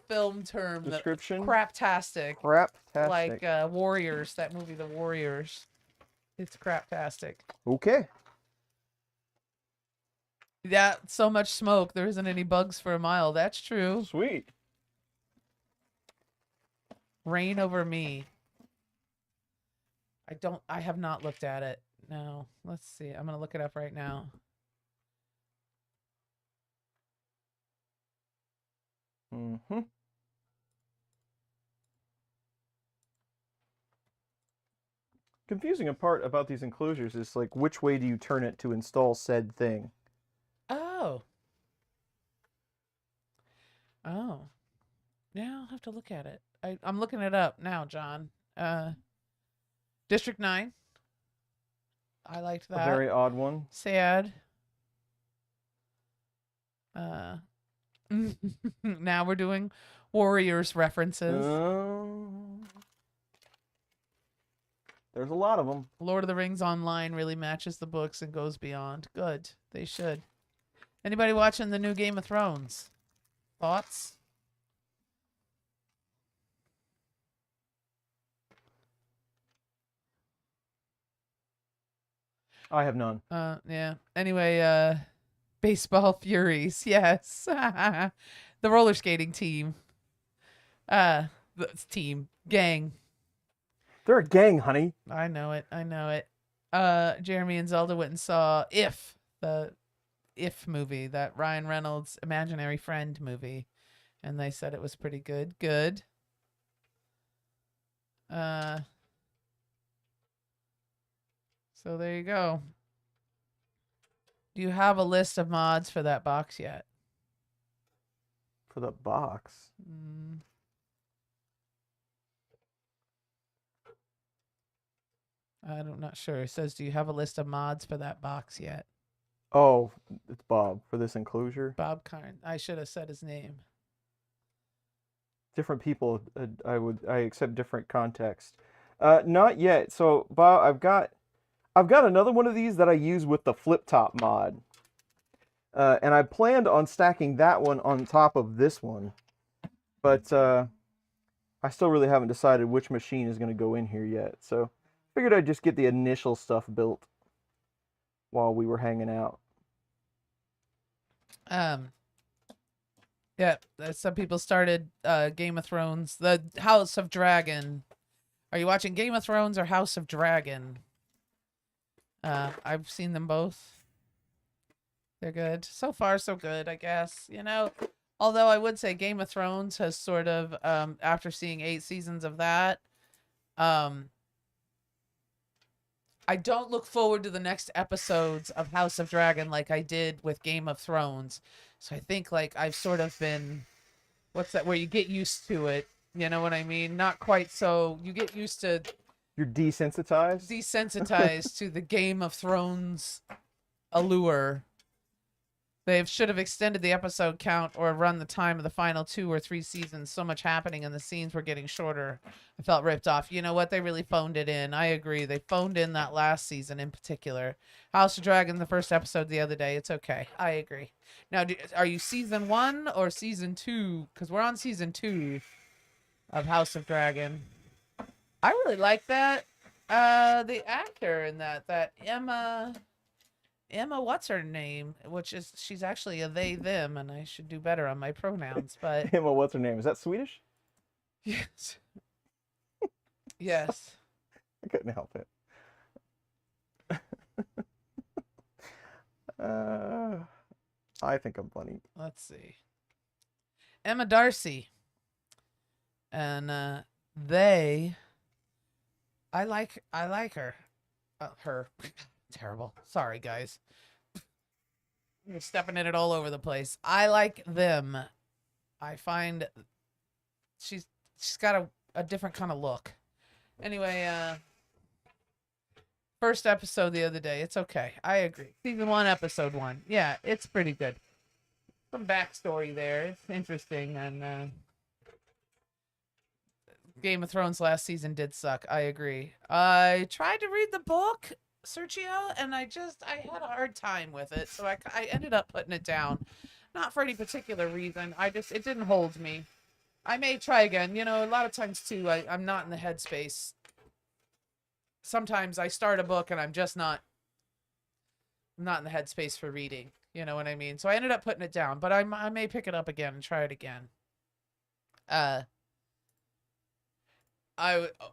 film term. description. Craptastic. Craptastic. Like Warriors, that movie, The Warriors. It's craptastic. Okay. Yeah, so much smoke. There isn't any bugs for a mile. That's true. Sweet. Reign Over Me. I have not looked at it. No. Let's see. I'm going to look it up right now. Mm-hmm. Confusing part about these enclosures is like which way do you turn it to install said thing? Oh. Oh. Yeah, I'll have to look at it. I'm looking it up now, John. District 9. I liked that. A very odd one. Sad. Now we're doing Warriors references. There's a lot of them. Lord of the Rings Online really matches the books and goes beyond. Good. They should. Anybody watching the new Game of Thrones? Thoughts? I have none. Yeah. Anyway, Baseball Furies. Yes. The roller skating team. Team. Gang. They're a gang, honey. I know it. Jeremy and Zelda went and saw the If movie, that Ryan Reynolds imaginary friend movie, and they said it was pretty good. Good. So there you go. Do you have a list of mods for that box yet? For the box? I'm not sure. It says, do you have a list of mods for that box yet? Oh, it's Bob for this enclosure. Bob Karn. I should have said his name. Different people, I accept different context. Not yet. So, Bob, I've got another one of these that I use with the flip top mod. And I planned on stacking that one on top of this one. But I still really haven't decided which machine is going to go in here yet. So figured I'd just get the initial stuff built while we were hanging out. Yeah, some people started Game of Thrones, the House of Dragon. Are you watching Game of Thrones or House of Dragon? I've seen them both. They're good. So far, so good, I guess. You know, although I would say Game of Thrones has sort of, after seeing 8 seasons of that, I don't look forward to the next episodes of House of Dragon like I did with Game of Thrones. So I think like I've sort of been, what's that, where you get used to it. You know what I mean? Not quite so, you get used to... You're desensitized? Desensitized to the Game of Thrones allure. They should have extended the episode count or run the time of the final 2 or 3 seasons. So much happening and the scenes were getting shorter. I felt ripped off. You know what? They really phoned it in. I agree. They phoned in that last season in particular. House of Dragon, the first episode the other day. It's okay. I agree. Now, are you season 1 or season 2? Because we're on season 2 of House of Dragon. I really like that. The actor in that Emma, what's her name? Which is, she's actually a they, them, and I should do better on my pronouns, but. Emma, what's her name? Is that Swedish? Yes. Yes. I couldn't help it. I think I'm funny. Let's see. Emma Darcy. And I like her. Her. Terrible. Sorry, guys. You're stepping in it all over the place. I like them. I find she's got a different kind of look. Anyway, first episode the other day. It's okay. I agree. Season 1, episode 1. Yeah, it's pretty good. Some backstory there. It's interesting. And Game of Thrones last season did suck. I agree. I tried to read the book, Sergio, and I had a hard time with it, so I ended up putting it down. Not for any particular reason. It didn't hold me. I may try again. You know, a lot of times too, I'm not in the headspace. Sometimes I start a book and I'm not in the headspace for reading. You know what I mean? So I ended up putting it down, but I may pick it up again and try it again.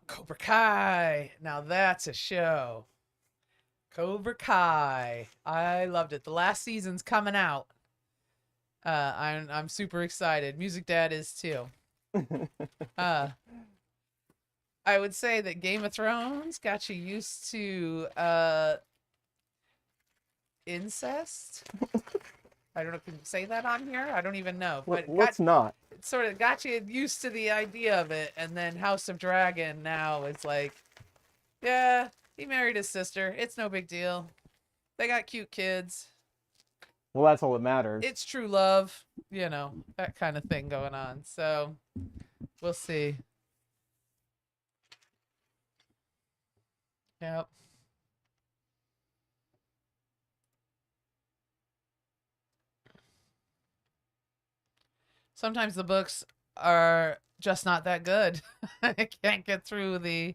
Cobra Kai. Now that's a show. Cobra Kai. I loved it. The last season's coming out. I'm super excited. Music Dad is too. I would say that Game of Thrones got you used to incest. I don't know if you can say that on here. I don't even know. But Let's not. It sort of got you used to the idea of it, and then House of Dragon now it's like, yeah, he married his sister. It's no big deal. They got cute kids. Well, that's all that matters. It's true love, you know, that kind of thing going on. So we'll see. Yep. Sometimes the books are just not that good. I can't get through the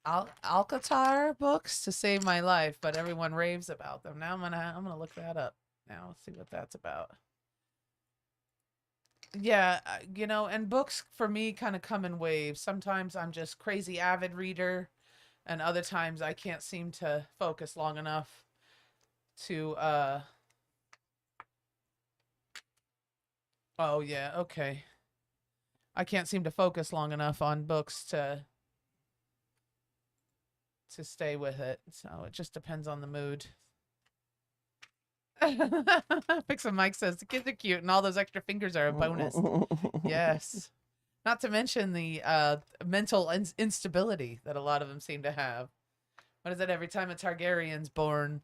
Alcatraz books to save my life, but everyone raves about them. Now I'm gonna look that up. Now let's see what that's about. Yeah, you know, and books for me kind of come in waves. Sometimes I'm just crazy avid reader, and other times I can't seem to focus long enough to oh yeah, okay. I can't seem to focus long enough on books to stay with it. So it just depends on the mood. Fix Mike says the kids are cute and all those extra fingers are a bonus. Yes. Not to mention the mental instability that a lot of them seem to have. What is it? Every time a Targaryen's born,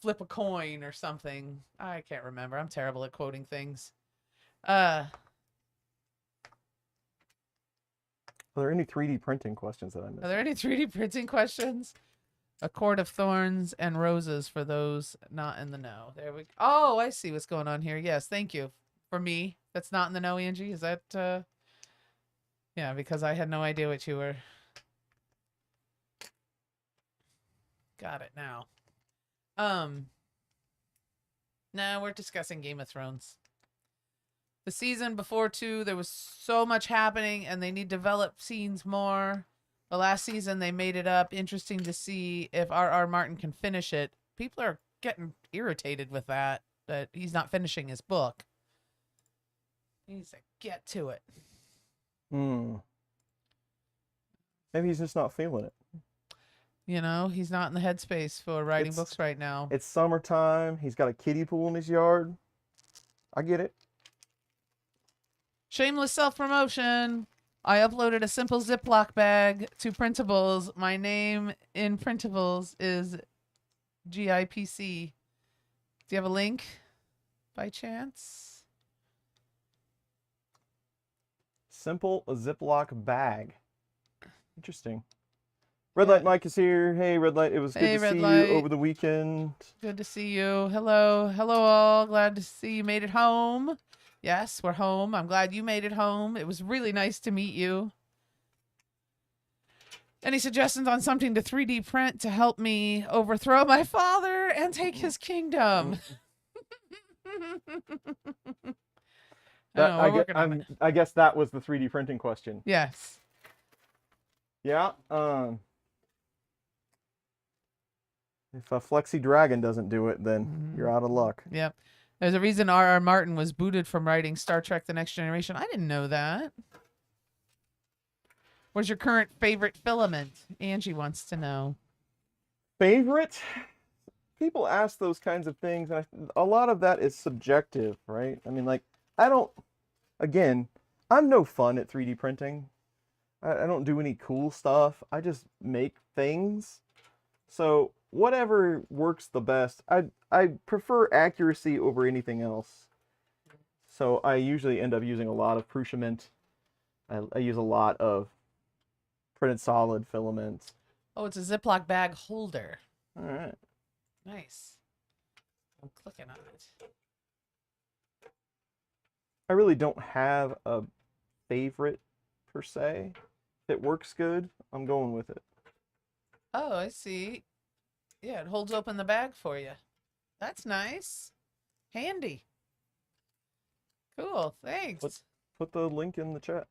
flip a coin or something. I can't remember. I'm terrible at quoting things. Are there any 3D printing questions that I missed? Are there any 3D printing questions? A Court of Thorns and Roses for those not in the know. There we go. Oh, I see what's going on here. Yes, thank you. For me, that's not in the know, Angie. Is that yeah, because I had no idea what you were. Got it now. Now we're discussing Game of Thrones. The season before 2, there was so much happening and they need to develop scenes more. The last season, they made it up. Interesting to see if R.R. Martin can finish it. People are getting irritated with that he's not finishing his book. He needs to get to it. Maybe he's just not feeling it. You know, he's not in the headspace for writing books right now. It's summertime. He's got a kiddie pool in his yard. I get it. Shameless self-promotion. I uploaded a simple Ziploc bag to Printables. My name in Printables is GIPC. Do you have a link by chance? Simple Ziploc bag. Interesting. Red Light Mike is here. Hey, Red Light. It was good Hey, to Red see Light. you over the weekend. Good to see you. Hello. Hello, all. Glad to see you made it home. Yes, we're home. I'm glad you made it home. It was really nice to meet you. Any suggestions on something to 3D print to help me overthrow my father and take his kingdom? We're working on it. I guess that was the 3D printing question. Yes. Yeah. If a Flexi Dragon doesn't do it, then you're out of luck. Yep. There's a reason R.R. Martin was booted from writing Star Trek The Next Generation. I didn't know that. What's your current favorite filament? Angie wants to know. Favorite? People ask those kinds of things, and a lot of that is subjective, right? I mean, like, again, I'm no fun at 3D printing. I don't do any cool stuff. I just make things. So whatever works the best. I prefer accuracy over anything else. So I usually end up using a lot of Prushiment. I use a lot of printed solid filaments. Oh, it's a Ziploc bag holder. All right. Nice. I'm clicking on it. I really don't have a favorite per se. If it works good, I'm going with it. Oh, I see. Yeah, it holds open the bag for you. That's nice. Handy. Cool. Thanks. Put the link in the chat.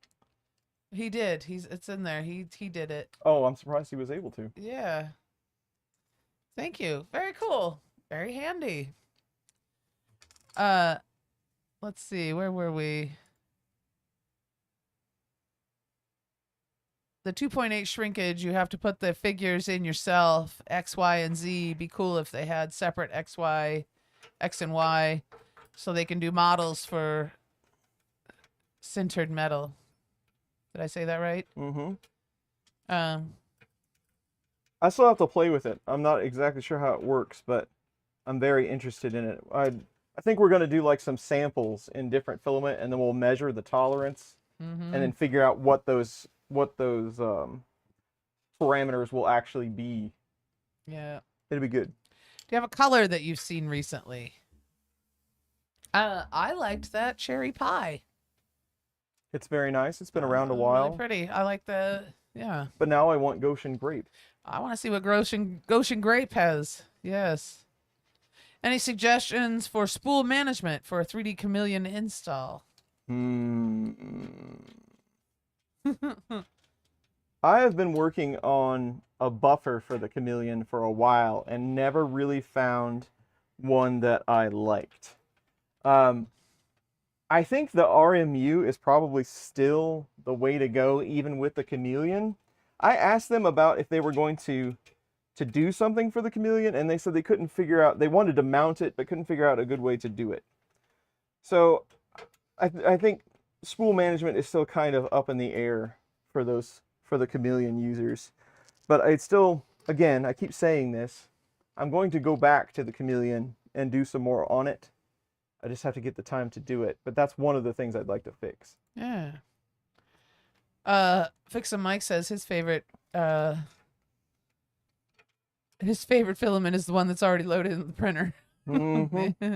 He did. It's in there. He did it. Oh, I'm surprised he was able to. Yeah. Thank you. Very cool. Very handy. Let's see. Where were we? The 2.8 shrinkage, you have to put the figures in yourself, X, Y, and Z. Be cool if they had separate X, and Y, so they can do models for sintered metal. Did I say that right? Mm-hmm. I still have to play with it. I'm not exactly sure how it works, but I'm very interested in it. I think we're going to do like some samples in different filament, and then we'll measure the tolerance, and then figure out what those parameters will actually be. Yeah. It'll be good. Do you have a color that you've seen recently? I liked that cherry pie. It's very nice. It's been around a while. Really pretty. I like the, yeah. But now I want Goshen grape. I want to see what Goshen grape has. Yes. Any suggestions for spool management for a 3D Chameleon install? I have been working on a buffer for the Chameleon for a while and never really found one that I liked. I think the RMU is probably still the way to go, even with the Chameleon. I asked them about if they were going to do something for the Chameleon, and they said they couldn't figure out, they wanted to mount it, but couldn't figure out a good way to do it. So I think spool management is still kind of up in the air for the Chameleon users. But it's still, again, I keep saying this, I'm going to go back to the Chameleon and do some more on it. I just have to get the time to do it. But that's one of the things I'd like to fix. Yeah. Fixin' Mike says his favorite filament is the one that's already loaded in the printer. Mm-hmm.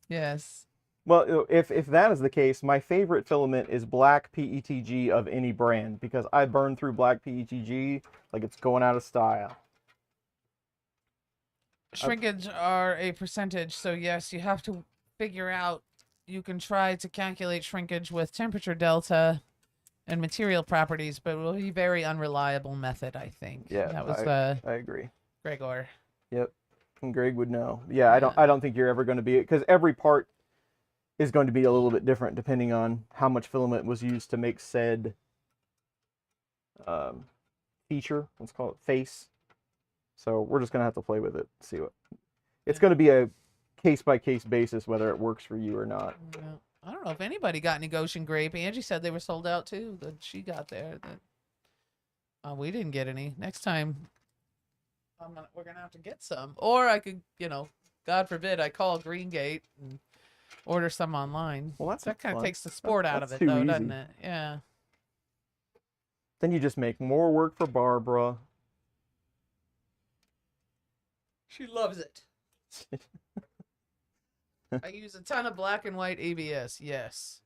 Yes. Well, if that is the case, my favorite filament is black PETG of any brand, because I burn through black PETG like it's going out of style. Shrinkage are a percentage, so yes, you have to figure out, you can try to calculate shrinkage with temperature delta and material properties, but it will be a very unreliable method, I think. Yeah, that was I agree. Gregor. Yep, and Greg would know. Yeah, I don't think you're ever going to be, because every part is going to be a little bit different depending on how much filament was used to make said feature. Let's call it face. So we're just going to have to play with it, see what. It's going to be a case-by-case basis whether it works for you or not. Yeah. I don't know if anybody got any Goshen grape. Angie said they were sold out too. That she got there. That we didn't get any. Next time, we're gonna have to get some. Or I could, God forbid, I call Greengate and order some online. Well, that's that kind of fun. takes the sport out of That's it, too though, easy. doesn't it? Yeah. Then you just make more work for Barbara. She loves it. I use a ton of black and white ABS. Yes.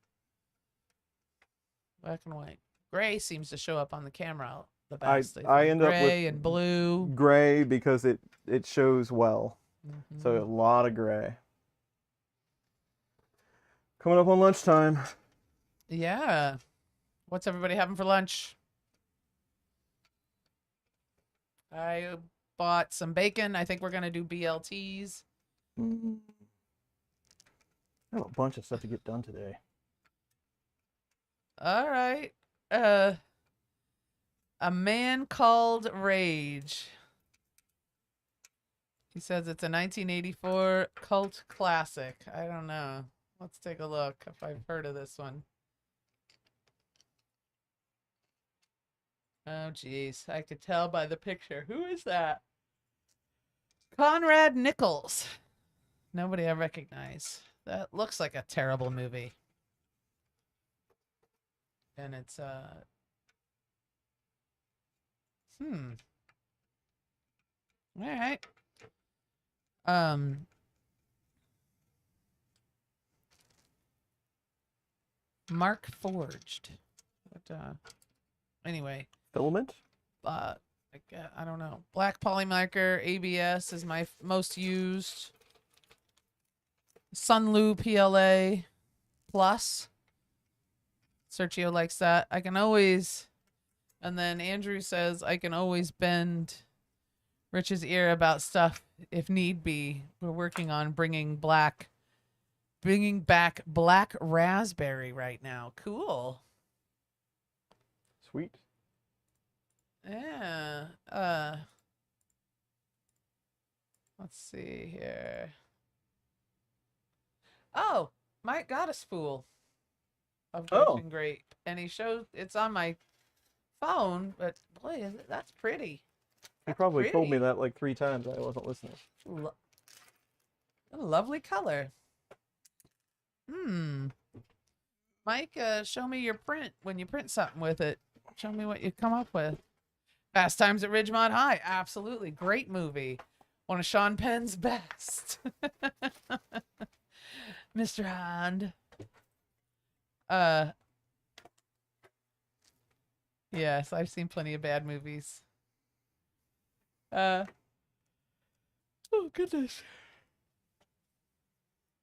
Black and white. Gray seems to show up on the camera the best. I end up with gray and blue. Gray because it shows well. Mm-hmm. So a lot of gray. Coming up on lunchtime. Yeah. What's everybody having for lunch? I bought some bacon. I think we're going to do BLTs. I have a bunch of stuff to get done today. All right. A Man Called Rage. He says it's a 1984 cult classic. I don't know. Let's take a look if I've heard of this one. Oh, geez. I could tell by the picture. Who is that? Conrad Nichols. Nobody I recognize. That looks like a terrible movie. And it's, All right. Mark Forged. But, anyway. Filament? I don't know. Black polymarker ABS is my most used. Sunlu PLA Plus. Sergio likes that. I can always, and then Andrew says I can always bend Rich's ear about stuff if need be. We're working on bringing back black raspberry right now. Cool. Sweet. Yeah. Let's see here. Oh, Mike got a spool of Goshen grape, and he showed it's on my phone. But boy, that's pretty. He probably told me that like 3 times. I wasn't listening. What a lovely color. Mike, show me your print when you print something with it. Show me what you come up with. Fast Times at Ridgemont High. Absolutely. Great movie. One of Sean Penn's best. Mr. Hand. Yes, I've seen plenty of bad movies. Oh, goodness.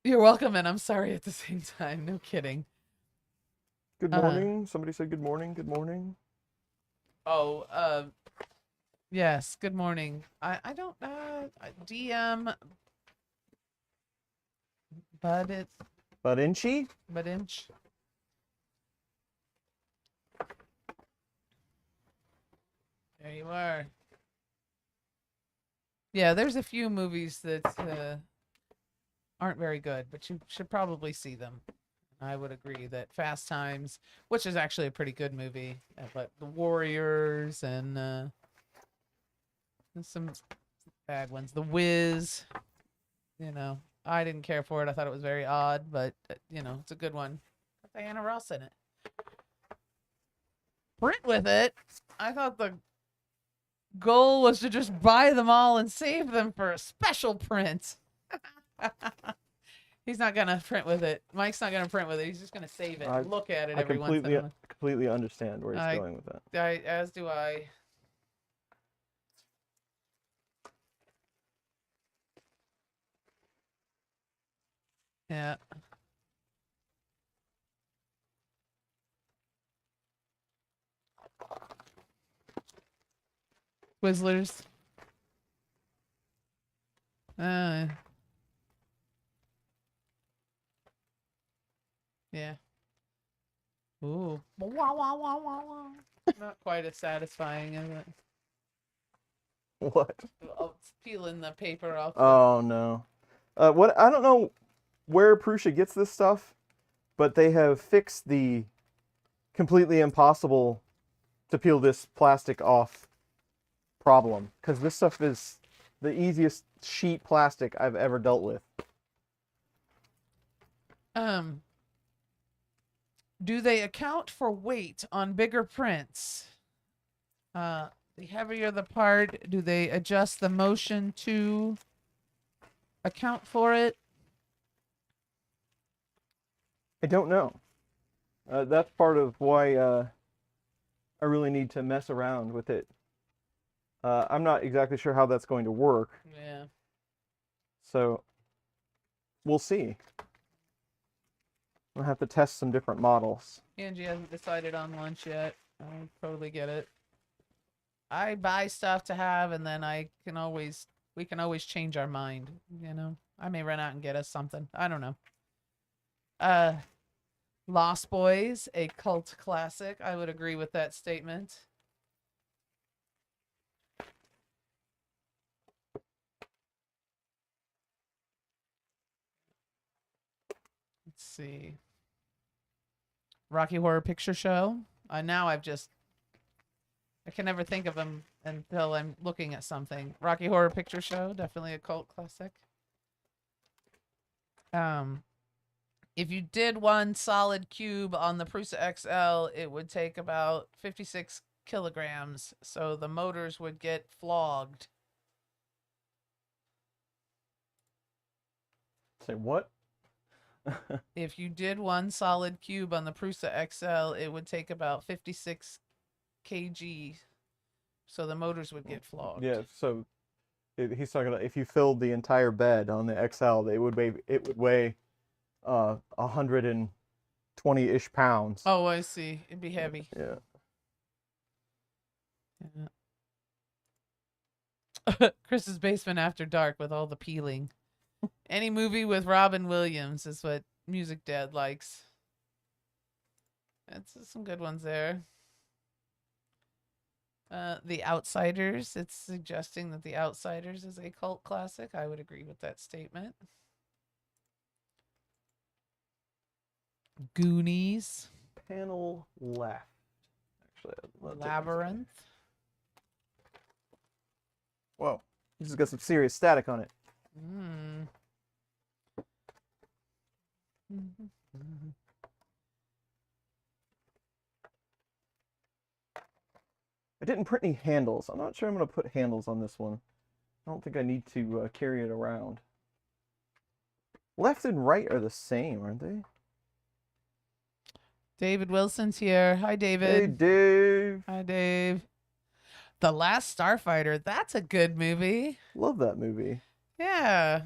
You're welcome, and I'm sorry at the same time. No kidding. Good morning. Somebody said good morning. Good morning. Oh, yes. Good morning. I don't DM, Budinchi? Budinch. There you are. Yeah, there's a few movies that aren't very good, but you should probably see them. I would agree that Fast Times, which is actually a pretty good movie, but The Warriors and some bad ones. The Wiz, I didn't care for it. I thought it was very odd, but it's a good one. Got Diana Ross in it. Print with it. I thought the goal was to just buy them all and save them for a special print. He's not gonna print with it. Mike's not gonna print with it. He's just gonna save it. Look at it every once in a while. I completely understand where he's going with that. As do I. Yeah. Twizzlers. Yeah. Ooh. Wow, wow, wow, wow, wow. Not quite as satisfying, is it? What? Oh, it's peeling the paper off. Oh, no. I don't know where Prussia gets this stuff, but they have fixed the completely impossible to peel this plastic off problem, because this stuff is the easiest sheet plastic I've ever dealt with. Do they account for weight on bigger prints? The heavier the part, do they adjust the motion to account for it? I don't know. That's part of why I really need to mess around with it. I'm not exactly sure how that's going to work. Yeah. So we'll see. I'll have to test some different models. Angie hasn't decided on lunch yet. I totally get it. I buy stuff to have, and then we can always change our mind. You know, I may run out and get us something. I don't know. Lost Boys, a cult classic. I would agree with that statement. Let's see. Rocky Horror Picture Show. I can never think of them until I'm looking at something. Rocky Horror Picture Show, definitely a cult classic. If you did one solid cube on the Prusa XL, it would take about 56 kilograms, so the motors would get flogged. Say what? If you did one solid cube on the Prusa XL, it would take about 56 kg, so the motors would get flogged. Yeah, so he's talking about if you filled the entire bed on the XL, it would weigh 120-ish pounds. Oh, I see. It'd be heavy. Yeah. Chris's Basement After Dark with all the peeling. Any movie with Robin Williams is what Music Dad likes. That's some good ones there. The Outsiders. It's suggesting that The Outsiders is a cult classic. I would agree with that statement. Goonies. Panel left. Actually, Labyrinth. Whoa. This has got some serious static on it. Mm. I didn't print any handles. I'm not sure I'm going to put handles on this one. I don't think I need to carry it around. Left and right are the same, aren't they? David Wilson's here. Hi, David. Hey, Dave. Hi, Dave. The Last Starfighter. That's a good movie. Love that movie. Yeah.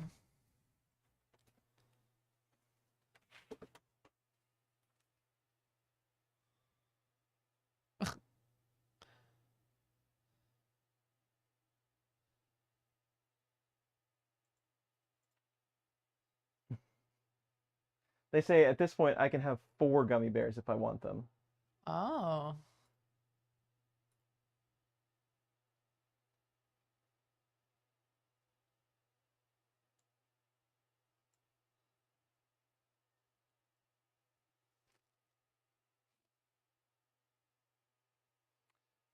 They say at this point I can have 4 gummy bears if I want them. Oh.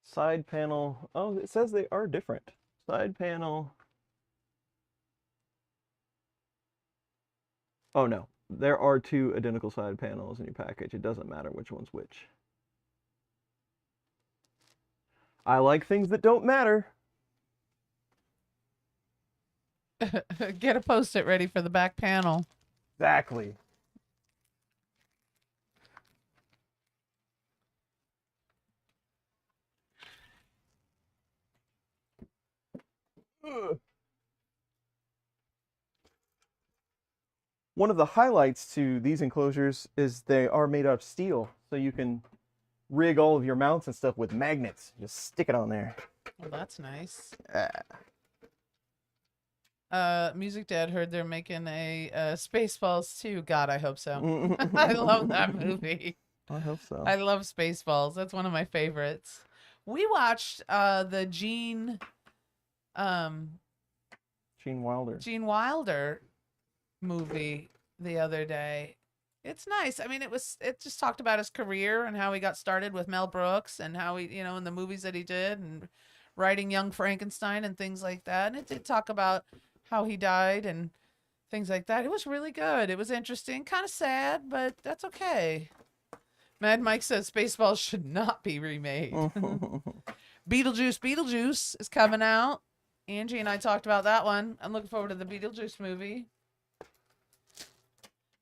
Side panel. Oh, it says they are different. Side panel. Oh, no. There are 2 identical side panels in your package. It doesn't matter which one's which. I like things that don't matter. Get a Post-it ready for the back panel. Exactly. Ugh. One of the highlights to these enclosures is they are made out of steel, so you can rig all of your mounts and stuff with magnets. Just stick it on there. Oh, that's nice. Yeah. Music Dad heard they're making a Spaceballs too. God, I hope so. I love that movie. I hope so. I love Spaceballs. That's one of my favorites. We watched the Gene Gene Wilder. Gene Wilder movie the other day. It's nice. I mean, it just talked about his career and how he got started with Mel Brooks and how he, in the movies that he did and writing Young Frankenstein and things like that. And it did talk about how he died and things like that. It was really good. It was interesting, kind of sad, but that's okay. Mad Mike says Spaceballs should not be remade. Beetlejuice is coming out. Angie and I talked about that one. I'm looking forward to the Beetlejuice movie.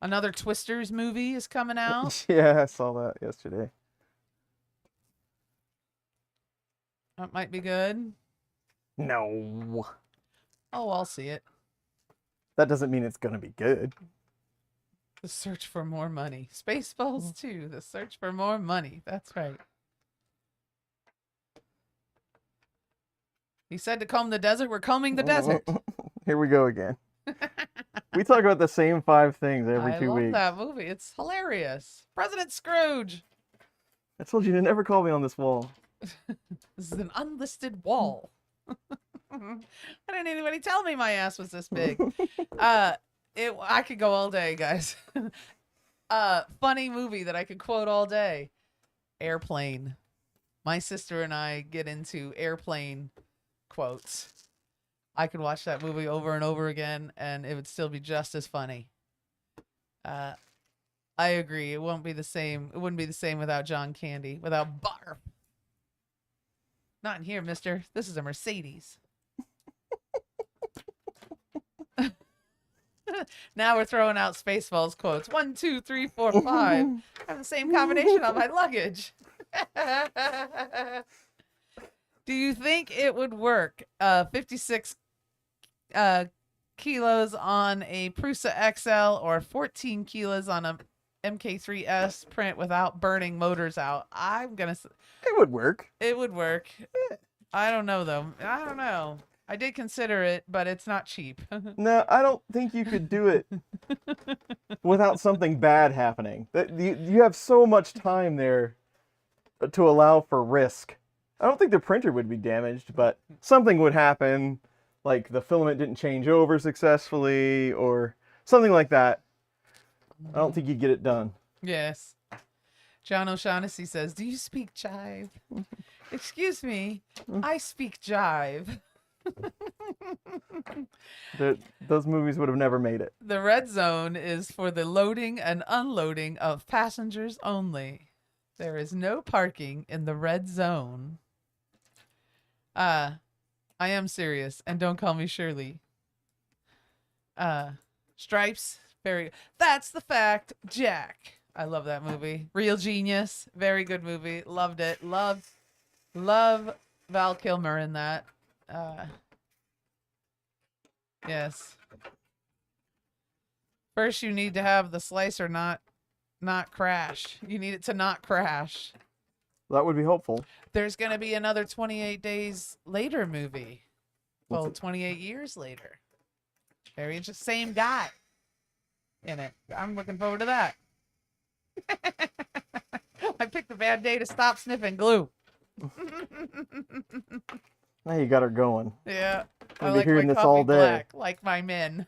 Another Twisters movie is coming out. Yeah, I saw that yesterday. That might be good. No. Oh, I'll see it. That doesn't mean it's going to be good. The Search for More Money. Spaceballs 2, The Search for More Money. That's right. He said to comb the desert. We're combing the desert. Here we go again. We talk about the same 5 things every 2 weeks. I love that movie. It's hilarious. President Scrooge. I told you to never call me on this wall. This is an unlisted wall. Why didn't anybody tell me my ass was this big? I could go all day, guys. Funny movie that I could quote all day. Airplane. My sister and I get into airplane quotes. I could watch that movie over and over again, and it would still be just as funny. I agree. It won't be the same. It wouldn't be the same without John Candy, without Barf. Not in here, mister. This is a Mercedes. Now we're throwing out Spaceballs quotes. 1, 2, 3, 4, 5. I have the same combination on my luggage. Do you think it would work? 56 kilos on a Prusa XL or 14 kilos on a MK3S print without burning motors out? I'm gonna. It would work. It would work. I don't know though. I don't know. I did consider it, but it's not cheap. No, I don't think you could do it without something bad happening. You have so much time there to allow for risk. I don't think the printer would be damaged, but something would happen, like the filament didn't change over successfully or something like that. I don't think you'd get it done. Yes. John O'Shaughnessy says, "Do you speak jive?" Excuse me, I speak jive. Those movies would have never made it. The red zone is for the loading and unloading of passengers only. There is no parking in the red zone. I am serious, and don't call me Shirley. Stripes, that's the fact, Jack. I love that movie. Real genius, very good movie. Loved it. Love Val Kilmer in that. Yes. First, you need to have the slicer not crash. You need it to not crash. That would be helpful. There's going to be another 28 Days Later movie. Well, 28 years later. Very interesting. Same guy in it. I'm looking forward to that. I picked a bad day to stop sniffing glue. Now you got her going. Yeah. I'll be hearing this all day. Black, like my men.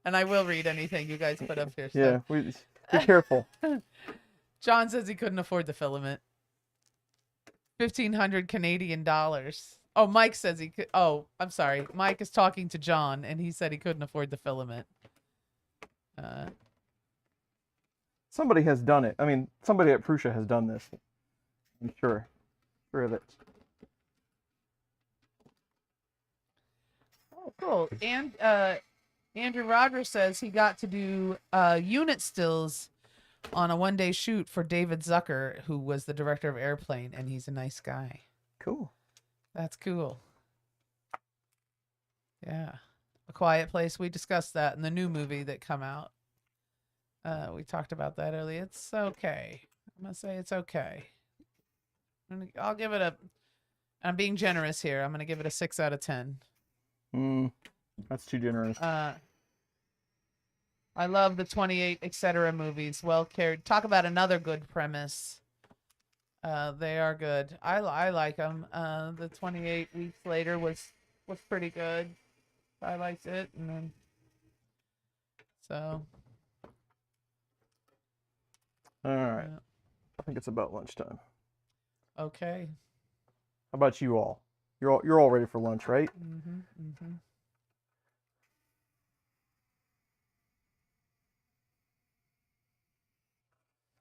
And I will read anything you guys put up here. So. Yeah, be careful. John says he couldn't afford the filament. 1,500 Canadian dollars. Oh, Mike says he could. Oh, I'm sorry. Mike is talking to John, and he said he couldn't afford the filament. Somebody has done it. I mean, somebody at Prusa has done this. I'm sure of it. Oh, cool. And Andrew Rogers says he got to do unit stills on a one-day shoot for David Zucker, who was the director of Airplane, and he's a nice guy. Cool. That's cool. Yeah. A Quiet Place. We discussed that in the new movie that come out. We talked about that earlier. It's okay. I'm going to say it's okay. I'll give it I'm being generous here. I'm going to give it a 6 out of 10. That's too generous. I love the 28 etc. movies. Well carried. Talk about another good premise. They are good. I like them. The 28 Weeks Later was pretty good. I liked it, and then so All right. Yeah. I think it's about lunchtime. Okay. How about you all? You're all ready for lunch, right? Mm-hmm. Mm-hmm.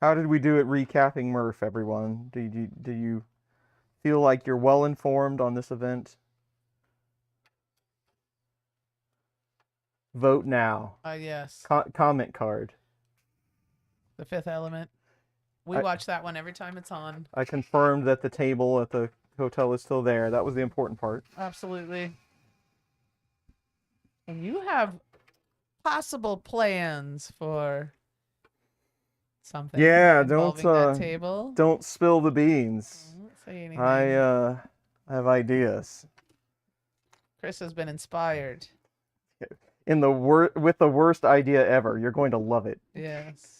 How did we do at recapping Murph, everyone? Do you feel like you're well informed on this event? Vote now. Yes. Comment card. The Fifth Element. We I- watch that one every time it's on. I confirmed that the table at the hotel is still there. That was the important part. Absolutely. And you have possible plans for something Yeah, involving that table. don't spill the beans. Don't say anything. I have ideas. Chris has been inspired. With the worst idea ever. You're going to love it. Yes.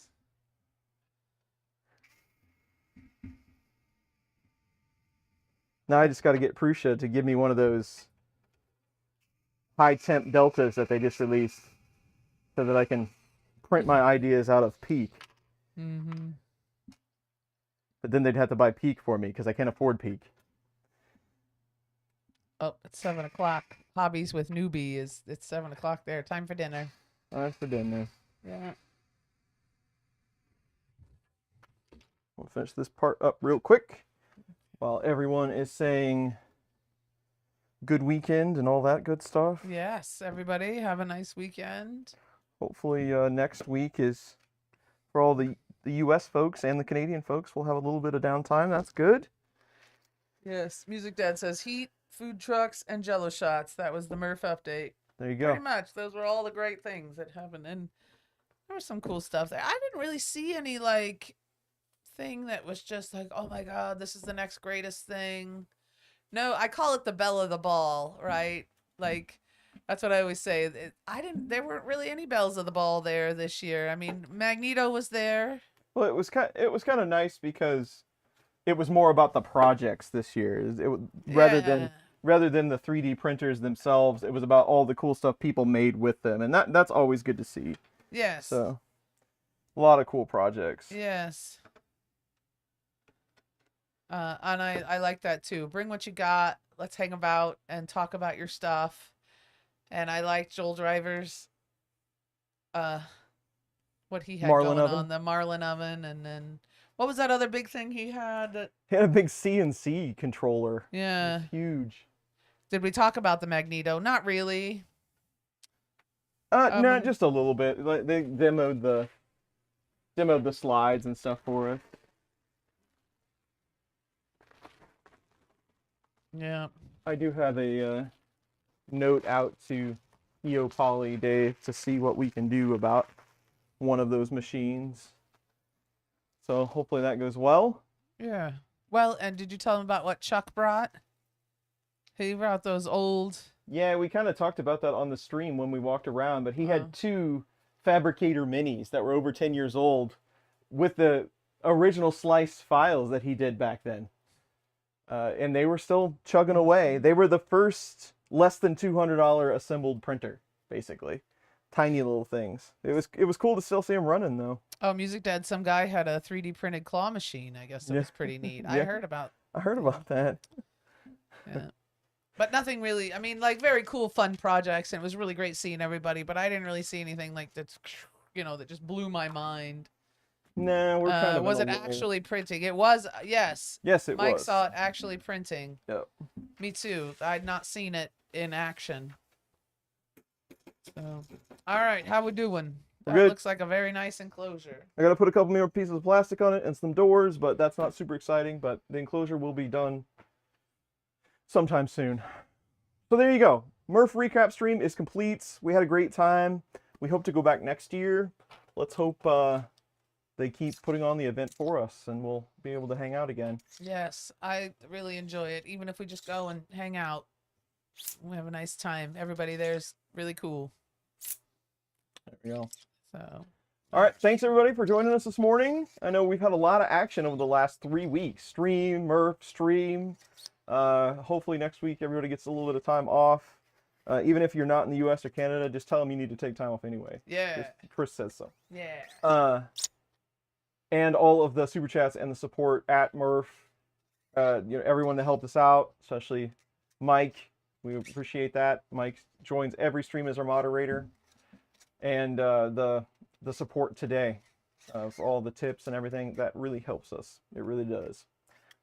Now I just got to get Prussia to give me one of those high temp deltas that they just released, so that I can print my ideas out of Peak. Mm-hmm. But then they'd have to buy Peak for me because I can't afford Peak. Oh, it's 7:00. Hobbies with newbie it's 7:00 there. Time for dinner. All right, for dinner. Yeah. We'll finish this part up real quick while everyone is saying good weekend and all that good stuff. Yes, everybody have a nice weekend. Hopefully next week is for all the US folks and the Canadian folks. We'll have a little bit of downtime. That's good. Yes, Music Dad says heat, food trucks, and Jello shots. That was the Murph update. There you go. Pretty much, those were all the great things that happened, and there was some cool stuff there. I didn't really see any like thing that was just like, oh my god, this is the next greatest thing. No, I call it the belle of the ball, right? Like that's what I always say. There weren't really any bells of the ball there this year. I mean, Magneto was there. Well, it was kind of nice because it was more about the projects this year. Rather than the 3D printers themselves, it was about all the cool stuff people made with them, and that's always good to see. Yes. So, a lot of cool projects. Yes. And I like that too. Bring what you got. Let's hang about and talk about your stuff. And I like Joel Driver's what he had Marlin going oven? on, the Marlin oven, and then what was that other big thing he had? He had a big CNC controller. Yeah. It was huge. Did we talk about the Magneto? Not really. No, just a little bit. Like they demoed the slides and stuff for us. Yeah. I do have a note out to EO Poly Dave to see what we can do about one of those machines. So hopefully that goes well. Yeah. Well, and did you tell him about what Chuck brought? He brought those old. Yeah, we kind of talked about that on the stream when we walked around, but he had two Fabricator Minis that were over 10 years old with the original slice files that he did back then. And they were still chugging away. They were the first less than $200 assembled printer, basically. Tiny little things. It was cool to still see them running, though. Oh, Music Dad, some guy had a 3D printed claw machine. I guess that was pretty neat. I heard about that. Yeah. But nothing really, I mean, like very cool, fun projects. And it was really great seeing everybody, but I didn't really see anything like that's, that just blew my mind. Nah, we're kind of was it actually printing? It was, yes. Yes, it was. Mike saw it actually printing. Yep. Me too. I'd not seen it in action. So, all right, how we doing? That good. looks like a very nice enclosure. I got to put a couple more pieces of plastic on it and some doors, but that's not super exciting. But the enclosure will be done sometime soon. So there you go. Murph recap stream is complete. We had a great time. We hope to go back next year. Let's hope they keep putting on the event for us and we'll be able to hang out again. Yes, I really enjoy it. Even if we just go and hang out, we have a nice time. Everybody there's really cool. There we go. So, all right. Thanks, everybody, for joining us this morning. I know we've had a lot of action over the last 3 weeks. Stream, Murph, stream. Hopefully next week everybody gets a little bit of time off. Even if you're not in the US or Canada, just tell them you need to take time off anyway. yeah. Chris says so. Yeah. and all of the super chats and the support at MRRF. Everyone that helped us out, especially Mike. We appreciate that. Mike joins every stream as our moderator, and the support today for all the tips and everything. That really helps us. It really does.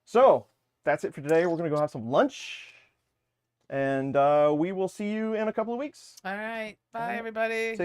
So that's it for today. We're gonna go have some lunch, and we will see you in a couple of weeks. All right. Bye, right. everybody.